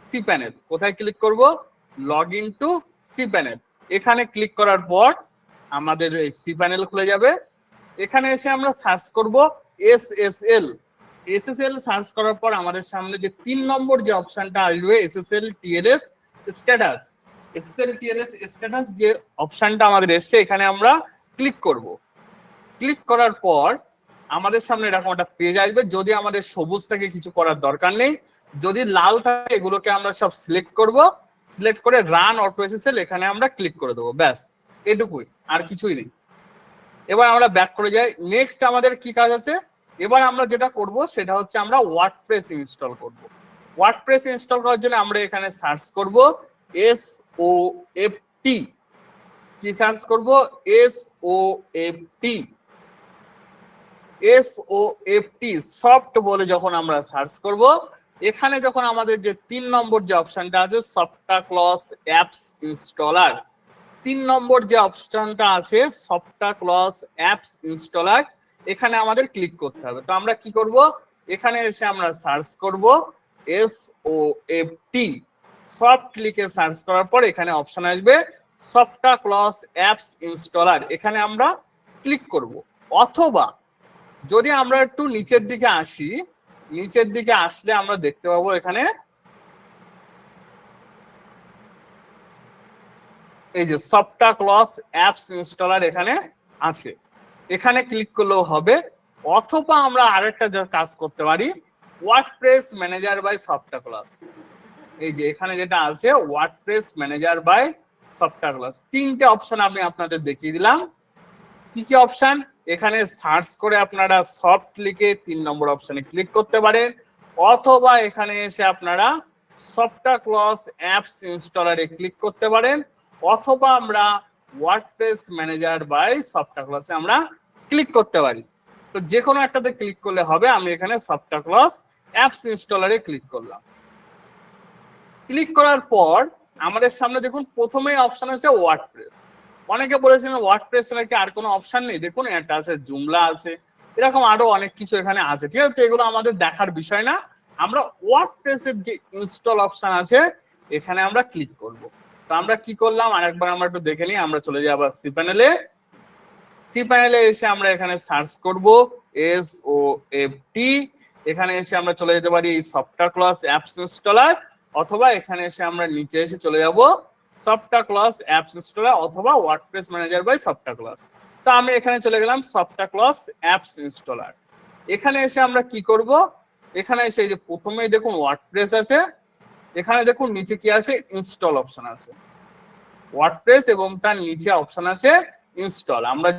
cPanel. কোথায় ক্লিক করব? Log in to cPanel. এখানে ক্লিক করার পর আমাদের এই সি প্যানেল খুলে যাবে। এখানে এসে আমরা সার্চ করব এসএসএল। এসএসএল সার্চ করার পর আমাদের সামনে যে 3 নম্বর যে অপশনটা আসবে, SSL TLS status, SSL TLS status যে অপশনটা আমাদের এসছে, এখানে আমরা ক্লিক করব। ক্লিক করার পর আমাদের সামনে এরকম একটা পেজ আসবে। যদি আমাদের সবুজ থাকে কিছু করার দরকার নেই, যদি লাল থাকে এগুলোকে আমরা সব সিলেক্ট করব। সিলেক্ট করে রান অটো এসএসএল এখানে আমরা ক্লিক করে দেবো, ব্যাস এটুকুই, আর কিছুই নেই। এবার আমরা ব্যাক করে যাই। নেক্সট আমাদের কি কাজ আছে? এবার আমরা যেটা করব সেটা হচ্ছে আমরা ওয়ার্ডপ্রেস ইনস্টল করব। ওয়ার্ডপ্রেস ইনস্টল করার জন্য আমরা এখানে সার্চ করব SOFT। কি সার্চ করব? SOFT। SOFT সফট বলে যখন আমরা সার্চ করব, এখানে যখন আমাদের যে 3 নম্বর যে অপশনটা আছে, সফটক্লজ অ্যাপস ইনস্টলার, 3 নম্বর যে অপশনটা আছে সফটক্লজ অ্যাপস ইনস্টলার, এখানে আমাদের ক্লিক করতে হবে। তো আমরা কি করব, এখানে এসে আমরা সার্চ করব SOFT। সফট ক্লিকে সার্চ করার পর এখানে অপশন আসবে সফটক্লজ অ্যাপস ইনস্টলার, এখানে আমরা ক্লিক করব। অথবা যদি আমরা একটু নিচের দিকে আসি, নিচের দিকে আসলে আমরা দেখতে পাবো এখানে এই যে সফটক্লজ অ্যাপস ইনস্টলার এখানে আছে, এখানে ক্লিক করলেও হবে। অথবা আমরা আরেকটা কাজ করতে পারি, ওয়ার্ডপ্রেস ম্যানেজার বাই সফটক্লজ। এই যে এখানে যেটা আছে ওয়ার্ডপ্রেস ম্যানেজার বাই সফটক্লজ, 3টে অপশন আমি আপনাদের দেখিয়ে দিলাম। কি কি অপশন? এখানে সার্চ করে আপনারা সফট লিখে 3 নম্বর অপশনে ক্লিক করতে পারেন, অথবা এখানে এসে আপনারা সফটক্লজ অ্যাপস ইনস্টলারে ক্লিক করতে পারেন, অথবা আমরা ওয়ার্ডপ্রেস ম্যানেজার বাই সফটক্লজে আমরা ক্লিক করতে পারি। তো যে কোনো একটাতে ক্লিক করলে হবে। আমি এখানে সফটক্লজ অ্যাপস ইনস্টলারে ক্লিক করলাম। ক্লিক করার পর আমাদের সামনে দেখুন প্রথমেই অপশন আছে ওয়ার্ডপ্রেস। অনেকে বলেছিলেন ওয়ার্ডপ্রেস নাকি আর কোনো অপশন নেই, দেখুন একটা আছে, জুমলা আছে, এরকম আরো অনেক কিছু এখানে আছে। ঠিক আছে, এগুলো আমাদের দেখার বিষয় না, আমরা ওয়ার্ডপ্রেসের যে ইনস্টল অপশন আছে এখানে আমরা ক্লিক করব। তো আমরা কি করলাম আরেকবার আমরা একটু দেখে নিই। আমরা চলে যাবো সি প্যানেলে। সি প্যানেলে এসে আমরা এখানে সার্চ করব SOFT। এখানে এসে আমরা চলে যেতে পারি সফটওয়্যার ক্লাস অ্যাপস ইনস্টলার, অথবা এখানে এসে আমরা নিচে এসে চলে যাব সফটওয়্যার ক্লাস অ্যাপস ইনস্টলার অথবা WordPress manager by software class. তো আমি এখানে চলে গেলাম সফটওয়্যার ক্লাস অ্যাপস ইনস্টলার। এখানে এসে আমরা কি করব, এখানে এসে এই যে প্রথমেই দেখুন ওয়ার্ডপ্রেস আছে, এখানে দেখুন নিচে কি আছে, ইনস্টল অপশন আছে, ওয়ার্ডপ্রেস এবং তার নিচে অপশন আছে ইনস্টল। আমরা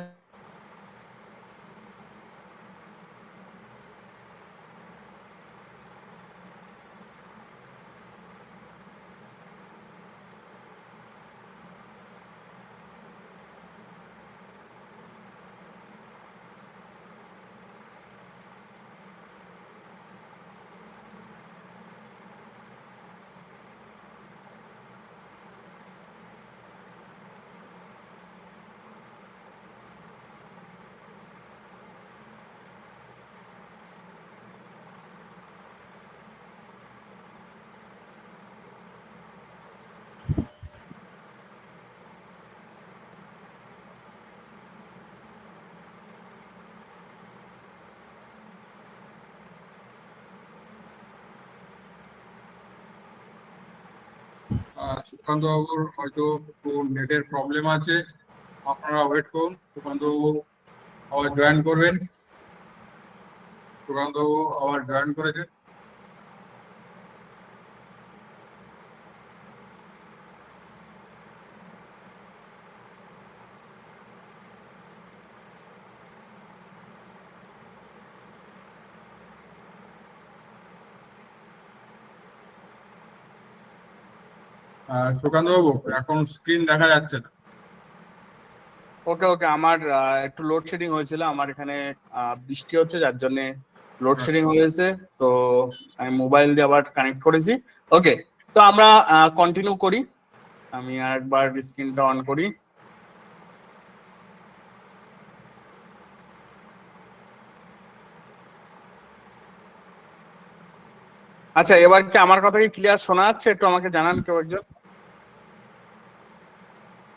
সুকান্ত বাবুর হয়তো একটু নেটের প্রবলেম আছে, আপনারা ওয়েট করুন, সুকান্ত বাবু আবার জয়েন করবেন। সুকান্ত বাবু আবার জয়েন করেছেন। সুকান্ত বাবু এখন স্ক্রিন দেখা যাচ্ছে না। ওকে ওকে, আমার একটু লোডশেডিং হয়েছিল, আমার এখানে বৃষ্টি হচ্ছে যার জন্য লোডশেডিং হয়েছে, তো আমি মোবাইল দিয়ে আবার কানেক্ট করেছি। ওকে, তো আমরা কন্টিনিউ করি। আমি আরেকবার স্ক্রিনটা অন করি। আচ্ছা, এবার কি আমার কথা কি ক্লিয়ার শোনা যাচ্ছে? একটু আমাকে জানান কেউ একজন।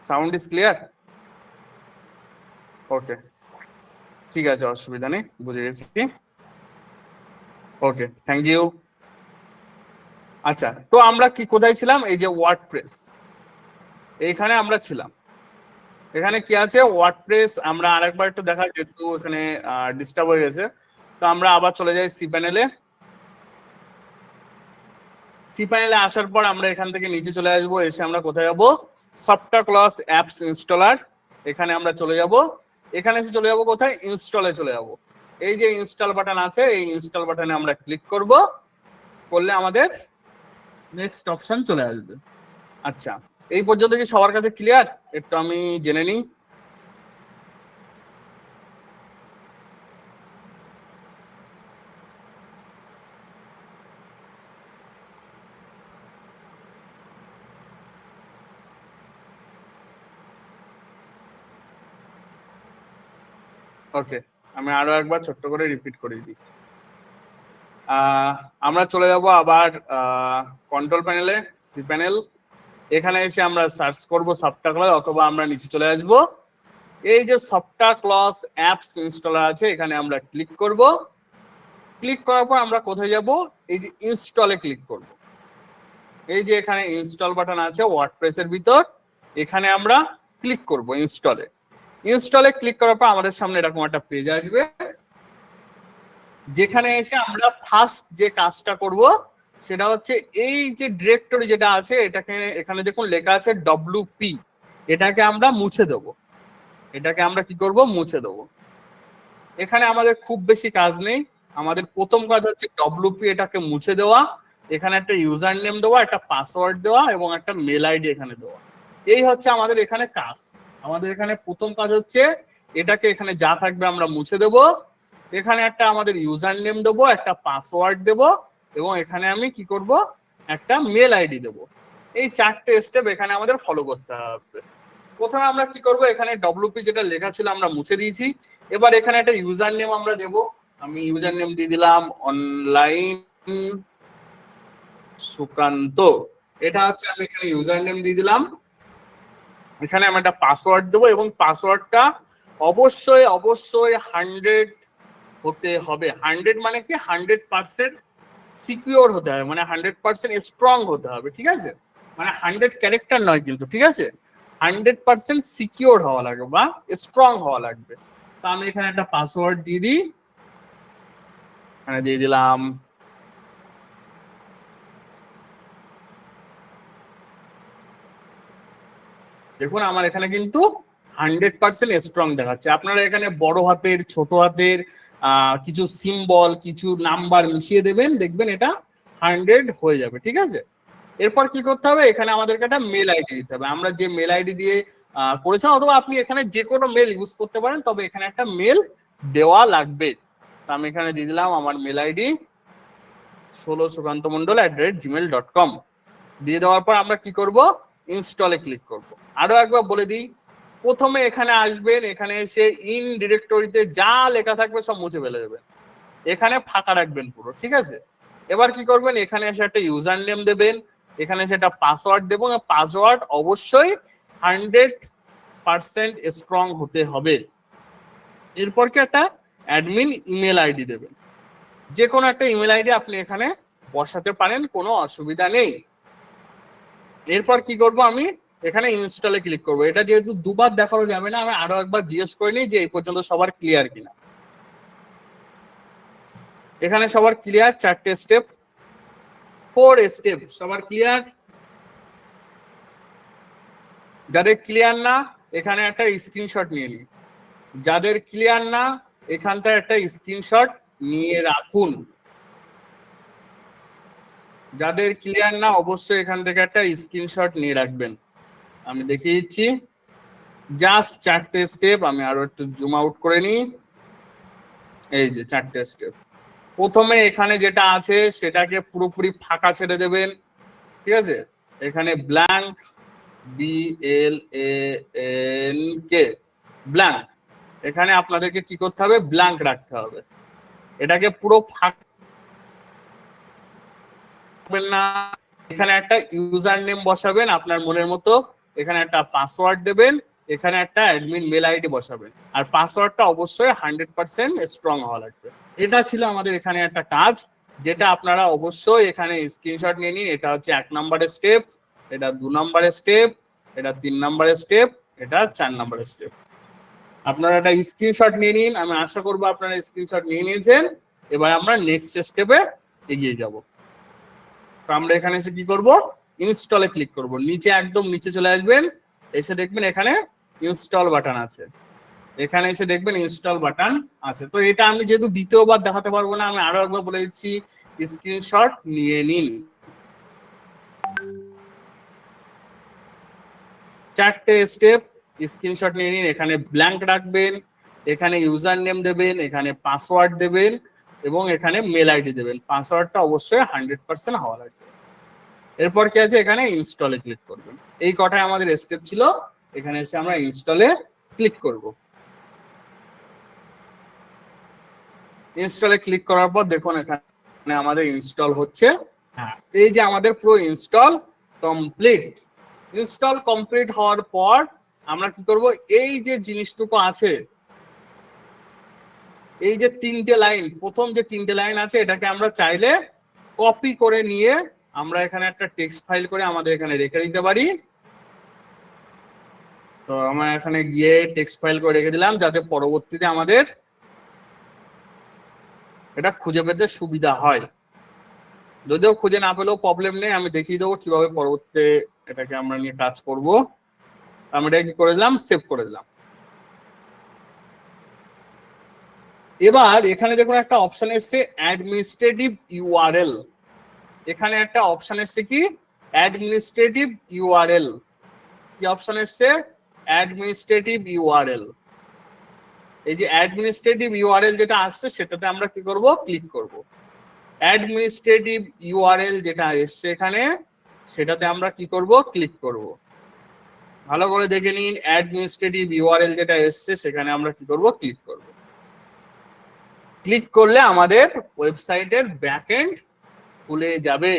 Sound is clear? ওকে, ঠিক আছে, অসুবিধা নেই, বুঝে গেছি। ওকে, থ্যাংক ইউ। আচ্ছা, তো আমরা কি কোথায় ছিলাম? এই যে ওয়ার্ডপ্রেস, এইখানে আমরা ছিলাম। এখানে কি আছে, ওয়ার্ডপ্রেস। আমরা আরেকবার একটু দেখা, যেহেতু এখানে ডিস্টার্ব হয়ে গেছে, তো আমরা আবার চলে যাই সি প্যানেলে। সি প্যানেলে আসার পর আমরা এখান থেকে নিচে চলে আসবো, এসে আমরা কোথায় যাবো, সফটওয়্যার ক্লাস অ্যাপস ইনস্টলার, এখানে আমরা চলে যাব। এখানে এসে চলে যাব কোথায়, ইনস্টলে চলে যাব। এই যে ইনস্টল বাটন আছে, এই ইনস্টল বাটনে আমরা ক্লিক করব, করলে আমাদের নেক্সট অপশন চলে আসবে। আচ্ছা, এই পর্যন্ত কি সবার কাছে ক্লিয়ার? একটু আমি জেনে নিই। ওকে, আমি আরো একবার ছোট্ট করে রিপিট করে দিই। আমরা চলে যাব আবার কন্ট্রোল প্যানেলে, সি প্যানেল। এখানে এসে আমরা সার্চ করব সফটওয়্যার ক্লাস, অথবা আমরা নিচে চলে আসব। এই যে সফটওয়্যার ক্লাস অ্যাপস ইনস্টলার আছে, এখানে আমরা ক্লিক করব। ক্লিক করার পর আমরা কোথায় যাব, এই যে ইনস্টলে ক্লিক করব। এই যে এখানে ইনস্টল বাটন আছে ওয়ার্ডপ্রেসের ভিতর, এখানে আমরা ক্লিক করব ইনস্টলে। ইনস্টলে ক্লিক করার পর আমাদের সামনে এরকম একটা পেজ আসবে, যেখানে এসে আমরা ফার্স্ট যে কাজটা করব সেটা হচ্ছে এই যে ডিরেক্টরি যেটা আছে, এটাকে এখানে দেখুন লেখা আছে WP, এটাকে আমরা মুছে দেব। এটাকে আমরা কি করব, মুছে দেব। এখানে আমাদের খুব বেশি কাজ নেই, আমাদের প্রথম কাজ হচ্ছে WP এটাকে মুছে দেওয়া। এখানে একটা ইউজার নেম দেওয়া, একটা পাসওয়ার্ড দেওয়া এবং একটা মেল আইডি এখানে দেওয়া। এই হচ্ছে আমাদের এখানে কাজ। আমাদের এখানে প্রথম কাজ হচ্ছে এটাকে এখানে যা থাকবে আমরা মুছে দেব। এখানে একটা আমাদের ইউজার নেম দেবো, একটা পাসওয়ার্ড দেব, এবং এখানে আমি কি করব, একটা মেল আইডি দেব। এই চারটে স্টেপ এখানে আমাদের ফলো করতে হবে। প্রথমে আমরা কি করব, এখানে ডব্লিউপি যেটা লেখা ছিল আমরা মুছে দিয়েছি। এবার এখানে একটা ইউজার নেম আমরা দেব। আমি ইউজার নেম দিয়ে দিলাম অনলাইন সুকান্ত, এটা হচ্ছে আমি এখানে ইউজার নেম দিয়ে দিলাম। এখানে আমি একটা পাসওয়ার্ড দেবো এবং পাসওয়ার্ডটা অবশ্যই অবশ্যই 100 হতে হবে। 100 মানে কি 100% সিকিউর হতে হবে, মানে 100% স্ট্রং হতে হবে, ঠিক আছে? মানে 100 ক্যারেক্টার নয় কিন্তু, ঠিক আছে? 100% সিকিউর হওয়া লাগবে বা স্ট্রং হওয়া লাগবে। তো আমি এখানে একটা পাসওয়ার্ড দিয়ে দিই, এখানে দিয়ে দিলাম দেখুন আমার এখানে কিন্তু 100% স্ট্রং দেখাচ্ছে। আপনারা এখানে বড় হাতের ছোট হাতের কিছু সিম্বল কিছু নাম্বার মিশিয়ে দেবেন, দেখবেন এটা 100 হয়ে যাবে, ঠিক আছে? এরপর কি করতে হবে, এখানে আমাদেরকে একটা মেল আইডি দিতে হবে। আমরা যে মেল আইডি দিয়ে করেছেন, অথবা আপনি এখানে যে কোনো মেল ইউজ করতে পারেন, তবে এখানে একটা মেল দেওয়া লাগবে। তো আমি এখানে দিয়ে দিলাম আমার মেল আইডি 16sukantmondol@gmail.com। দিয়ে দেওয়ার পর আমরা কি করব, ইনস্টলে ক্লিক করব। আরো একবার বলে দিই, প্রথমে এখানে আসবেন, এখানে এসে ইন ডিরেক্টরিতে যা লেখা থাকবে সব মুছে ফেলে দেবেন, এখানে ফাঁকা রাখবেন পুরো, ঠিক আছে? এবার কি করবেন, এখানে এসে একটা ইউজার নেম দেবেন, এখানে এসে একটা পাসওয়ার্ড দেবেন। পাসওয়ার্ড অবশ্যই 100% স্ট্রং হতে হবে। এরপর কি একটা অ্যাডমিন ইমেল আইডি দেবেন, যে কোনো একটা ইমেল আইডি আপনি এখানে বসাতে পারেন, কোনো অসুবিধা নেই। এরপর কি করব, আমি এখানে ইনস্টলে ক্লিক করব। এটা যেহেতু দুবার দেখানো যাবে না, আমি আরো একবার জিজ্ঞেস করে নিই যে এই পর্যন্ত সবার ক্লিয়ার কিনা। এখানে সবার ক্লিয়ার, 4টে স্টেপ 4 স্টেপ সবার ক্লিয়ার? যাদের ক্লিয়ার না এখানে একটা স্ক্রিনশট নিয়ে নিন, যাদের ক্লিয়ার না এখানটা একটা স্ক্রিনশট নিয়ে রাখুন। যাদের ক্লিয়ার না অবশ্যই এখান থেকে একটা স্ক্রিনশট নিয়ে রাখবেন। আমি দেখিয়ে দিচ্ছি, জাস্ট 4টে স্টেপ। আমি আরো একটু জুম আউট করে নিই। এই যে 4টে স্টেপ। প্রথমে এখানে যেটা আছে সেটাকে পুরোপুরি ফাঁকা ছেড়ে দেবেন, ঠিক আছে? এখানে ব্ল্যাঙ্ক, BLANK ব্ল্যাঙ্ক, এখানে আপনাদেরকে কি করতে হবে, ব্ল্যাঙ্ক রাখতে হবে। এটাকে পুরো ফাঁকা না, এখানে একটা ইউজার নেম বসাবেন আপনার মনের মতো, এখানে একটা পাসওয়ার্ড দেবেন, এখানে একটা অ্যাডমিন মেল আইডি বসাবেন, আর পাসওয়ার্ডটা অবশ্যই 100% স্ট্রং হওয়া লাগবে। এটা ছিল আমাদের এখানে একটা কাজ, যেটা আপনারা অবশ্যই এখানে স্ক্রিনশট নিয়ে নিন। এটা হচ্ছে 1 নম্বরের স্টেপ, এটা 2 নম্বরের স্টেপ, এটা 3 নম্বরের স্টেপ, এটা 4 নম্বরের স্টেপ। আপনারা একটা স্ক্রিনশট নিয়ে নিন। আমি আশা করবো আপনারা স্ক্রিনশট নিয়ে নিয়েছেন। এবার আমরা নেক্সট স্টেপে এগিয়ে যাব। তো আমরা এখানে এসে কি করব, ইনস্টলে ক্লিক করব। নিচে একদম নিচে চলে আসবেন, এসে দেখবেন এখানে ইনস্টল বাটন আছে, এখানে এসে দেখবেন ইনস্টল বাটন আছে। তো এটা আমি যেহেতু দ্বিতীয়বার দেখাতে পারবো না, আমি আরো একবার বলে দিচ্ছি, স্ক্রিনশট নিয়ে নিন। 4টে স্টেপ, স্ক্রিনশট নিয়ে নিন। এখানে ব্ল্যাঙ্ক রাখবেন, এখানে ইউজার নেম দেবেন, এখানে পাসওয়ার্ড দেবেন এবং এখানে মেল আইডি দেবেন। পাসওয়ার্ডটা অবশ্যই 100% হওয়া লাগবে। এরপর কি আছে, এখানে ইনস্টলে ক্লিক করবেন। এই কটাই আমাদের স্টেপ ছিল। এখানে এসে আমরা ইনস্টলে ক্লিক করব। ইনস্টলে ক্লিক করার পর দেখুন এখানে আমাদের ইনস্টল হচ্ছে। হ্যাঁ, এই যে আমাদের পুরো ইনস্টল কমপ্লিট। ইনস্টল কমপ্লিট হওয়ার পর আমরা কি করব, এই যে জিনিসটুকু আছে, এই যে 3টে লাইন, প্রথম যে 3টে লাইন আছে, এটাকে আমরা চাইলে কপি করে নিয়ে আমরা এখানে একটা টেক্সট ফাইল করে আমাদের এখানে রেখে দিতে পারি। তো আমরা এখানে গিয়ে টেক্সট ফাইল করে রেখে দিলাম, যাতে পরবর্তীতে আমাদের এটা খুঁজে পেতে সুবিধা হয়। যদিও খুঁজে না পেলেও প্রবলেম নেই, আমি দেখিয়ে দেবো কিভাবে পরবর্তীতে এটাকে আমরা নিয়ে কাজ করব। আমরা এটা কি করে দিলাম, সেভ করে দিলাম। এবার এখানে দেখুন একটা অপশন এসছে অ্যাডমিনিস্ট্রেটিভ ইউআরএল। এখানে একটা অপশন এসছে কি, অ্যাডমিনিস্ট্রেটিভ ইউআরএল। কি অপশন এসছে, অ্যাডমিনিস্ট্রেটিভ ইউআরএল। এই যে অ্যাডমিনিস্ট্রেটিভ ইউআরএল যেটা আসছে সেটাতে আমরা কি করব, ক্লিক করব। অ্যাডমিনিস্ট্রেটিভ ইউআরএল যেটা এসছে এখানে, সেটাতে আমরা কি করব, ক্লিক করব। ভালো করে দেখে নিন, অ্যাডমিনিস্ট্রেটিভ ইউআরএল যেটা এসছে সেখানে আমরা কি করব, ক্লিক করব। ক্লিক করলে আমাদের ওয়েবসাইটের ব্যাকএন্ড খুলে যাবে।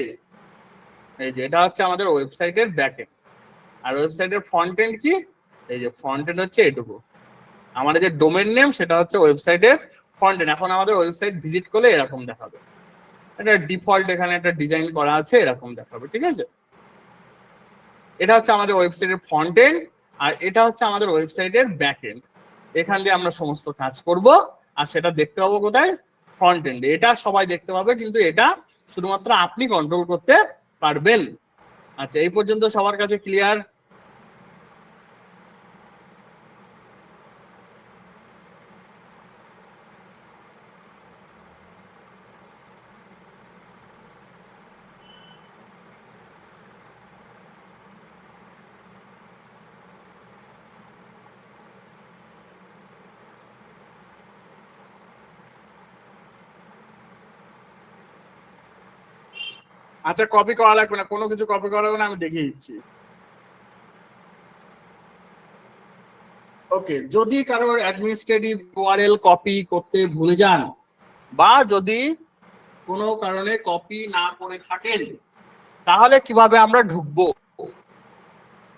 এই যে এটা হচ্ছে আমাদের ওয়েবসাইটের ব্যাকএন্ড। আর ওয়েবসাইটের ফ্রন্ট এন্ড কি, এই যে ফ্রন্ট এন্ড হচ্ছে এটুকু। আমাদের যে ডোমেন নেম সেটা হচ্ছে ওয়েবসাইটের ফ্রন্ট এন্ড। এখন আমাদের ওয়েবসাইট ভিজিট করলে এরকম দেখাবে। এটা ডিফল্ট এখানে একটা ডিজাইন করা আছে, এরকম দেখাবে, ঠিক আছে। এটা হচ্ছে আমাদের ওয়েবসাইটের ফ্রন্ট এন্ড, আর এটা হচ্ছে আমাদের ওয়েবসাইটের ব্যাক এন্ড। এখান দিয়ে আমরা সমস্ত কাজ করব, আর সেটা দেখতে পাবো কোথায়, ফ্রন্ট এন্ডে। এটা সবাই দেখতে পাবে, কিন্তু এটা শুধুমাত্র আপনি কন্ট্রোল করতে পারবেন। আচ্ছা, এই পর্যন্ত সবার কাছে ক্লিয়ার? আচ্ছা, কপি করা লাগবে না, কোনো কিছু কপি করা লাগবে না, আমি দেখিয়ে দিচ্ছি। ওকে, যদি কারোর অ্যাডমিনিস্ট্রেটিভ ইউআরএল কপি করতে ভুলে যান, বা যদি কোনো কারণে কপি না করে থাকেন, তাহলে কিভাবে আমরা ঢুকবো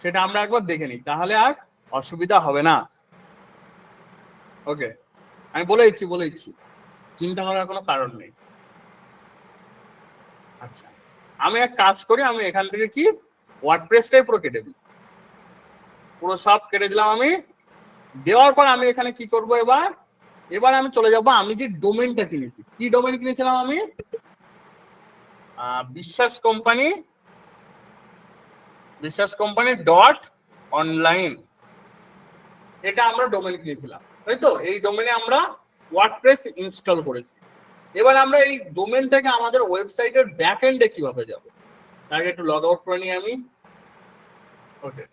সেটা আমরা একবার দেখে নিই, তাহলে আর অসুবিধা হবে না। ওকে, আমি বলে দিচ্ছি, চিন্তা করার কোনো কারণ নেই। আচ্ছা, আমি এক কাজ করি, আমি এখান থেকে কি ওয়ার্ডপ্রেসটাই পুরো কেটে দিই, পুরো সব কেটে দিলাম আমি। দেওয়ার পর আমি এখানে কি করব, এবার আমি চলে যাব, আমি যে ডোমেনটা কিনেছি। কি ডোমেন কিনেছিলাম আমি? বিশ্বাস কোম্পানি ডট অনলাইন, এটা আমরা ডোমেন কিনেছিলাম, তাই তো? এই ডোমেনে আমরা ওয়ার্ডপ্রেস ইনস্টল করেছি। এবার আমরা এই ডোমেন থেকে আমাদের ওয়েবসাইটের ব্যাক এন্ডে কিভাবে যাব, তাকে একটু লগ আউট করে নিই আমি। ওকে,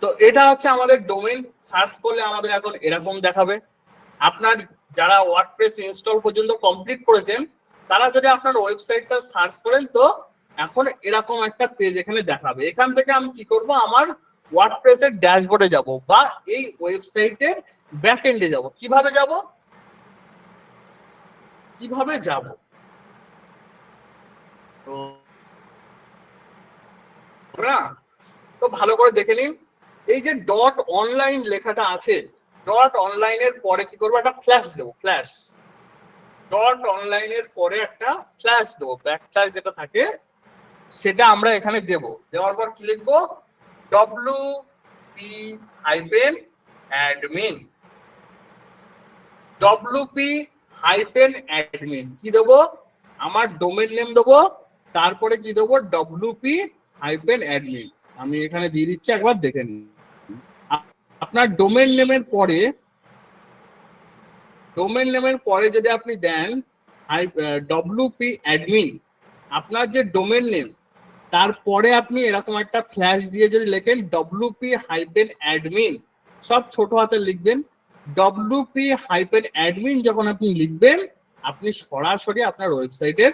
তো এটা হচ্ছে আমাদের ডোমেন। সার্চ করলে আমাদের এখন এরকম দেখাবে। আপনার যারা ওয়ার্ডপ্রেস ইনস্টল পর্যন্ত কমপ্লিট করেছেন, তারা যদি আপনার ওয়েবসাইটটা সার্চ করেন, তো এখন এরকম একটা পেজ এখানে দেখাবে। এখান থেকে আমি কি করব, আমার ওয়ার্ডপ্রেসের ড্যাশবোর্ডে যাব, বা এই ওয়েবসাইটের ব্যাকএন্ডে যাব। কিভাবে যাব তো ভালো করে দেখে নিন। এই যে ডট অনলাইন লেখাটা আছে, ডট অনলাইনের পরে কি করবো, একটা ফ্ল্যাশ দেবো। ডট অনলাইনের পরে একটা ফ্ল্যাশ দেবো, ব্যাক ফ্ল্যাশ যেটা থাকে সেটা আমরা এখানে দেব। দেওয়ার পর কি লিখবো, wp-admin। wp-admin কি দেবো, আমার ডোমেন নেম দেবো, তারপরে কি দেবো, wp-admin। আমি এখানে দিয়ে দিচ্ছি, একবার দেখে নিন। আপনার ডোমেন নেমের পরে যদি আপনি দেন wp-admin, আপনার যে ডোমেন নেম, তারপরে আপনি এরকম একটা ফ্ল্যাশ দিয়ে যদি লেখেন wp-admin, সব ছোট হাতে লিখবেন। wp-admin যখন আপনি লিখবেন, আপনি সরাসরি আপনার ওয়েবসাইটের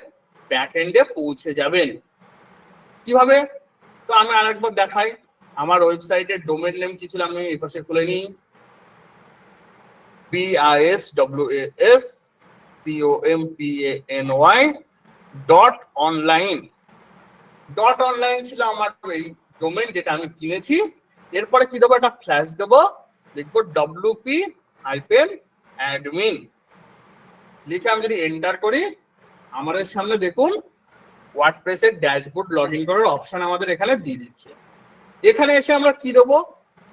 ব্যাক এন্ডে পৌঁছে যাবেন। কিভাবে, তো আমি আরেকবার দেখাই। আমার ওয়েবসাইটের ডোমেন নেম কি ছিল, আমি এই পাশে খুলে নিই। biswascompany.online ছিল আমার এই ডোমেন, যেটা আমি কিনেছি। এরপরে কি দেবো, একটা ফ্ল্যাশ দেবো, লিখবো wp-admin। লিখে আমি যদি এন্টার করি, আমাদের সামনে দেখুন ওয়ার্ডপ্রেসের ড্যাশবোর্ড লগ ইন করার অপশন আমাদের এখানে দিয়ে দিচ্ছে। এখানে এসে আমরা কি দেবো,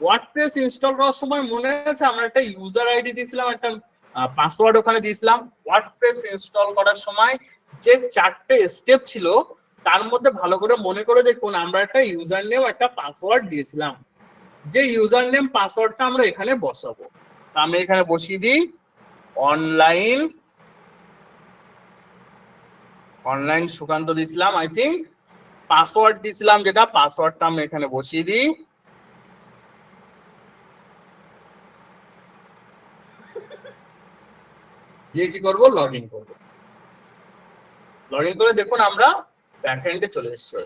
ওয়ার্ডপ্রেস ইনস্টল করার সময় মনে আছে আমরা একটা ইউজার আইডি দিয়েছিলাম, একটা পাসওয়ার্ড ওখানে দিয়েছিলাম। ওয়ার্ডপ্রেস ইনস্টল করার সময় যে 4টে স্টেপ ছিল, তার মধ্যে ভালো করে মনে করে দেখুন, আমরা একটা ইউজার নেম, একটা পাসওয়ার্ড দিয়েছিলাম। যে ইউজার নেম পাসওয়ার্ডটা আমরা এখানে বসাবো, তা আমি এখানে বসিয়ে দিই অনলাইন সুকান্ত দিয়েছিলাম, আই থিঙ্ক পাসওয়ার্ড দিয়েছিলাম, যেটা পাসওয়ার্ডটা আমি এখানে বসিয়ে দিই। দিয়ে কি করবো, লগ ইন করবো। লগ ইন করে দেখুন আমরা ব্যাকএন্ডে চলে এসেছি।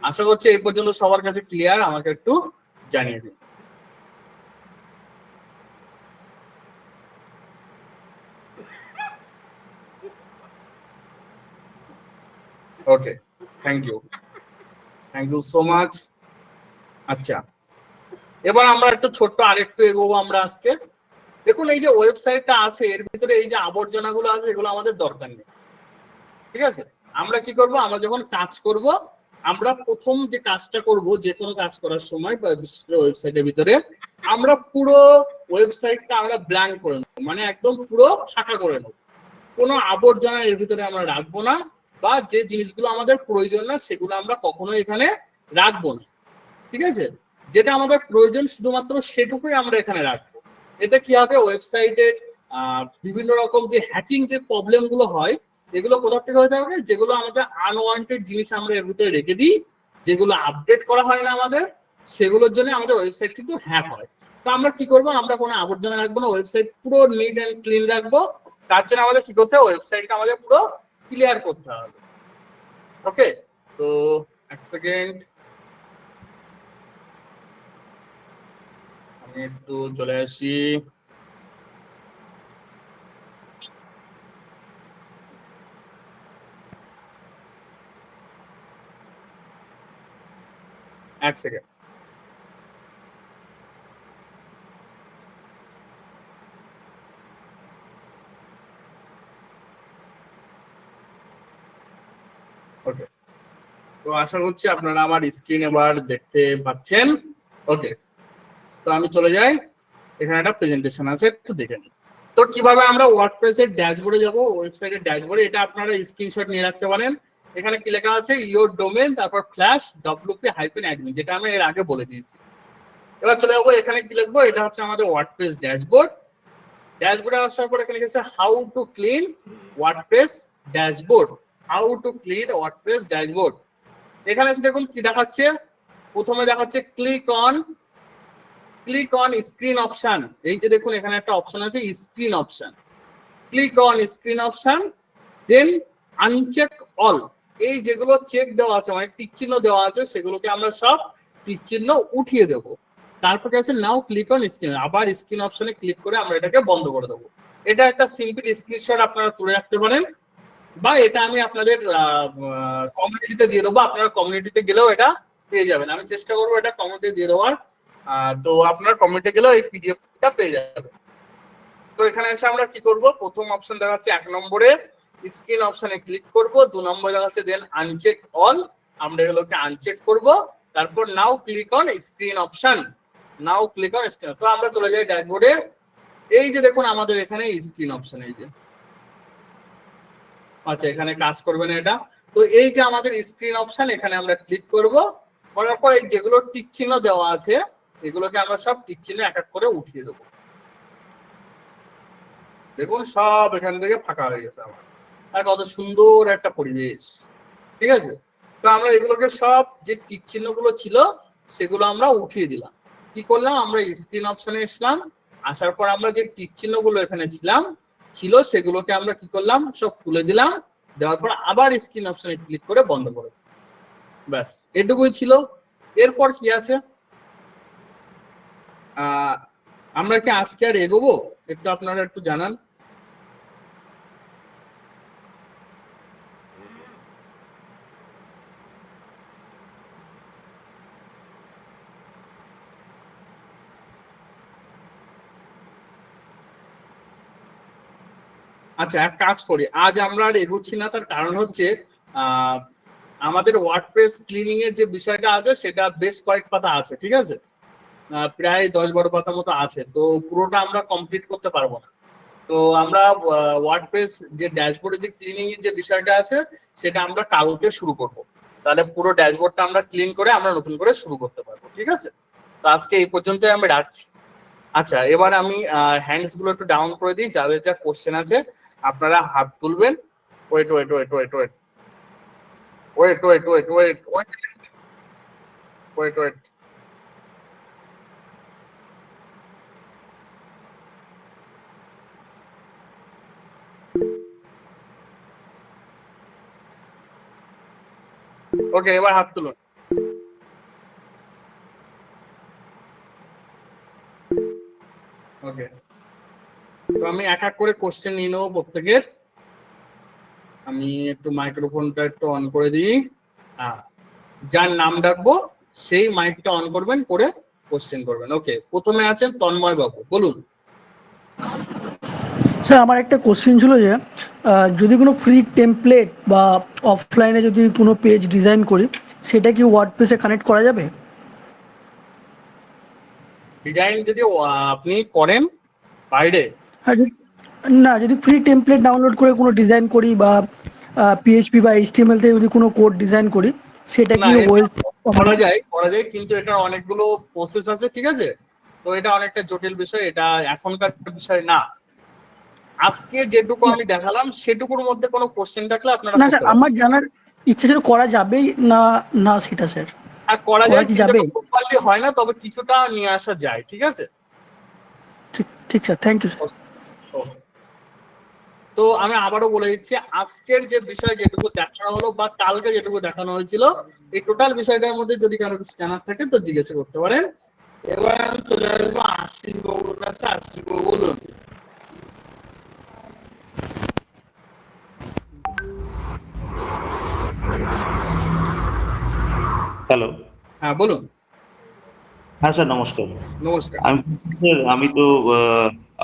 আশা করছি এই পর্যন্ত সবার কাছে ক্লিয়ার। আমাকে একটু জানিয়ে দিন। ওকে, থ্যাংক ইউ সো মাচ। আচ্ছা, এবার আমরা একটু ছোট্ট আরেকটু এগোবো আমরা আজকে। দেখুন এই যে ওয়েবসাইটটা আছে এর ভিতরে এই যে আবর্জনাগুলো আছে এগুলো আমাদের দরকার নেই, ঠিক আছে? আমরা কি করব, আমরা যখন কাজ করব, আমরা প্রথম যে কাজটা করব যে কোনো কাজ করার সময় বা বিশেষ করে ওয়েবসাইটের ভিতরে, আমরা পুরো ওয়েবসাইটটা আমরা ব্ল্যাঙ্ক করে নেব, মানে একদম পুরো ফাঁকা করে নেব। কোনো আবর্জনা এর ভিতরে আমরা রাখবো না, বা যে জিনিসগুলো আমাদের প্রয়োজন না সেগুলো আমরা কখনোই এখানে রাখবো না, ঠিক আছে? যেটা আমাদের প্রয়োজন শুধুমাত্র সেটুকুই আমরা এখানে রাখবো। এতে কি হবে, ওয়েবসাইটের বিভিন্ন রকম যে হ্যাকিং যে প্রবলেম গুলো হয় এগুলো কোথা থেকে হয়ে থাকে, যেগুলো আমাদের আনওয়ান্টেড জিনিস আমরা এর ভিতরে রেখে দিই, যেগুলো আপডেট করা হয় না আমাদের, সেগুলোর জন্য আমাদের ওয়েবসাইট কিন্তু হ্যাক হয়। তো আমরা কি করবো, আমরা কোনো আবর্জনা রাখবো না, ওয়েবসাইট পুরো নিট অ্যান্ড ক্লিন রাখবো। তার জন্য আমাদের কি করতে হবে, ওয়েবসাইটটা আমাদের পুরো ক্লিয়ার করতে হবে। ওকে, তো এক সেকেন্ড আমি একটু চলে আসি। এক সেকেন্ড। ওকে, তো আশা করছি আপনারা আমার স্ক্রিন এবার দেখতে পাচ্ছেন। ওকে, তো আমি চলে যাই, এখানে একটা প্রেজেন্টেশন আছে, একটু দেখে নিই। তো কিভাবে আমরা ওয়ার্ডপ্রেসের ড্যাশবোর্ডে যাব, ওয়েবসাইটের ড্যাশবোর্ডে, এটা আপনারা স্ক্রিনশট নিয়ে রাখতে পারেন। এখানে কি লেখা আছে, ইওর ডোমেন, তারপর ফ্ল্যাশ wp-admin, যেটা আমি এর আগে বলে দিয়েছি। এবার চলে যাবো, এখানে কি লিখবো, এটা হচ্ছে আমাদের ওয়ার্ডপ্রেস ড্যাশবোর্ড। ড্যাশবোর্ডে আসার পর এখানে লিখেছে how to clean WordPress dashboard, how to clean WordPress dashboard. এখানে এসে দেখুন কি দেখাচ্ছে, প্রথমে দেখাচ্ছে ক্লিক অন স্ক্রিন অপশন। এই যে দেখুন এখানে একটা অপশন আছে screen option, click on screen option, then uncheck all. এই যেগুলো চেক দেওয়া আছে মানে টিক চিহ্ন দেওয়া আছে সেগুলোকে আমরা সব টিক চিহ্ন উঠিয়ে দেবো। তারপরে আছে নাও ক্লিক অন স্ক্রিন, আবার স্ক্রিন অপশনে ক্লিক করে আমরা এটাকে বন্ধ করে দেবো। এটা একটা সিম্পল স্ক্রিনশট আপনারা তুলে রাখতে পারেন, বা এটা আমি আপনাদের কমিউনিটিতে দিয়ে দেবো, আপনারা কমিউনিটিতে গেলেও এটা পেয়ে যাবেন। আমি চেষ্টা করবো এটা কমিউনিটি দিয়ে দেওয়ার, তো আপনার কমিউনিটি গেলেও এই পিডিএফটা পেয়ে যাবেন। তো এখানে এসে আমরা কি করব, প্রথম অপশন দেখাচ্ছে 1 নম্বরে স্ক্রিন অপশনে ক্লিক করব, 2 নম্বরে দেখাচ্ছে দেন আনচেক অল, আমরা এগুলোকে আনচেক করব। তারপর now click on screen option, now click on screen. তো আমরা চলে যাই ড্যাশবোর্ডে। এই যে দেখুন আমাদের এখানে স্ক্রিন অপশন, এই যে, আচ্ছা এখানে কাজ করবে না এটা। তো এই যে আমাদের স্ক্রিন অপশন, এখানে আমরা ক্লিক করব, করার পর এই যেগুলো টিক চিহ্ন দেওয়া আছে এগুলোকে আমরা সব টিক চিহ্ন এক এক করে উঠিয়ে দেবো। দেখুন সব এখান থেকে ফাঁকা হয়ে গেছে আমার, আর কত সুন্দর একটা পরিবেশ, ঠিক আছে? তো আমরা এগুলোকে সব যে টিক চিহ্ন গুলো ছিল সেগুলো আমরা উঠিয়ে দিলাম। কি করলাম, আমরা স্ক্রিন অপশনে আসলাম, আসার পর আমরা যে টিক চিহ্ন গুলো এখানে ছিল সেগুলোকে আমরা কি করলাম, সব তুলে দিলাম। দেওয়ার পর আবার স্ক্রিন অপশনে ক্লিক করে বন্ধ করে, ব্যাস এটুকুই ছিল। এরপর কি আছে, আমরা কি আজকে আর এগোবো, একটু আপনারা একটু জানান। আচ্ছা এক কাজ করি, আজ আমরা আর এগোচ্ছি না, তার কারণ হচ্ছে আমাদের ওয়ার্ডপ্রেস ক্লিনিং এর যে বিষয়টা আছে সেটা বেশ কয়েক পাতা আছে, ঠিক আছে? প্রায় 10-12 পাতা মতো আছে, তো পুরোটা আমরা কমপ্লিট করতে পারবো না। তো আমরা ওয়ার্ডপ্রেস যে ড্যাশবোর্ডে যে ক্লিনিং এর যে বিষয়টা আছে সেটা আমরা কালকে শুরু করব, তাহলে পুরো ড্যাশবোর্ডটা আমরা ক্লিন করে আমরা নতুন করে শুরু করতে পারবো, ঠিক আছে? তো আজকে এই পর্যন্তই আমি রাখছি। আচ্ছা এবার আমি হ্যান্ডস গুলো একটু ডাউন করে দিই, যাদের যা কোশ্চেন আছে আপনারা হাত তুলবেন। Wait wait wait wait wait wait wait wait wait wait wait wait okay, এবার হাত তুলুন। ওকে, তো আমি এক এক করে কোশ্চেন নিয়ে নেবো প্রত্যেকের। আমি একটু মাইক্রোফোনটা একটু অন করে দিই। যার নাম ডাকবো সেই মাইকটা অন করবেন, করে কোশ্চেন করবেন। ওকে, প্রথমে আছেন তন্ময় বাবু, বলুন। স্যার আমার একটা কোশ্চেন ছিল যে যদি কোনো ফ্রি টেমপ্লেট বা অফলাইনে যদি কোনো পেজ ডিজাইন করি, সেটা কি ওয়ার্ডপ্রেসে কানেক্ট করা যাবে? ডিজাইন যদি আপনি করেন বাইরে, আর না, যদি ফ্রি টেমপ্লেট ডাউনলোড করে কোনো ডিজাইন করি বা পিএইচপি বা এইচটিএমএল থেকে যদি কোনো কোড ডিজাইন করি, সেটা না কি ওয়েব করা যায়, কিন্তু এটা অনেকগুলো প্রসেস আছে, ঠিক আছে? তো এটা অনেকটা জটিল বিষয়, এটা এখনকার বিষয় না। আজকে যেটুকু আমি দেখালাম সেটুকুর মধ্যে কোনো কোশ্চেন থাকলে আপনারা না করতে স্যার, পারেন। আমার জানার ইচ্ছা ছিল করা যাবেই না না সেটা স্যার। আর করা যায়, কি কিন্তু যাবে? প্রপারলি হয় না, তবে কিছুটা নিয়ে আসা যায়, ঠিক আছে? ঠিক ঠিক স্যার, থ্যাংক ইউ স্যার। তো আমি আবারও বলে দিচ্ছি, আজকের যে বিষয় যেটুকু দেখানো হলো বা কালকে যেটুকু দেখানো হয়েছিল, এই টোটাল বিষয়টার মধ্যে যদি কারো কিছু জানার থাকে তো জিজ্ঞাসা করতে পারেন। এবার আমি চলে আসবো আশিস বাবুর কাছে। আশিস বাবু বলুন। হ্যালো। হ্যাঁ বলুন। হ্যাঁ স্যার, নমস্কার। নমস্কার। আমি তো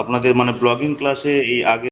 আপনাদের মানে ব্লগিং ক্লাসে এই আগে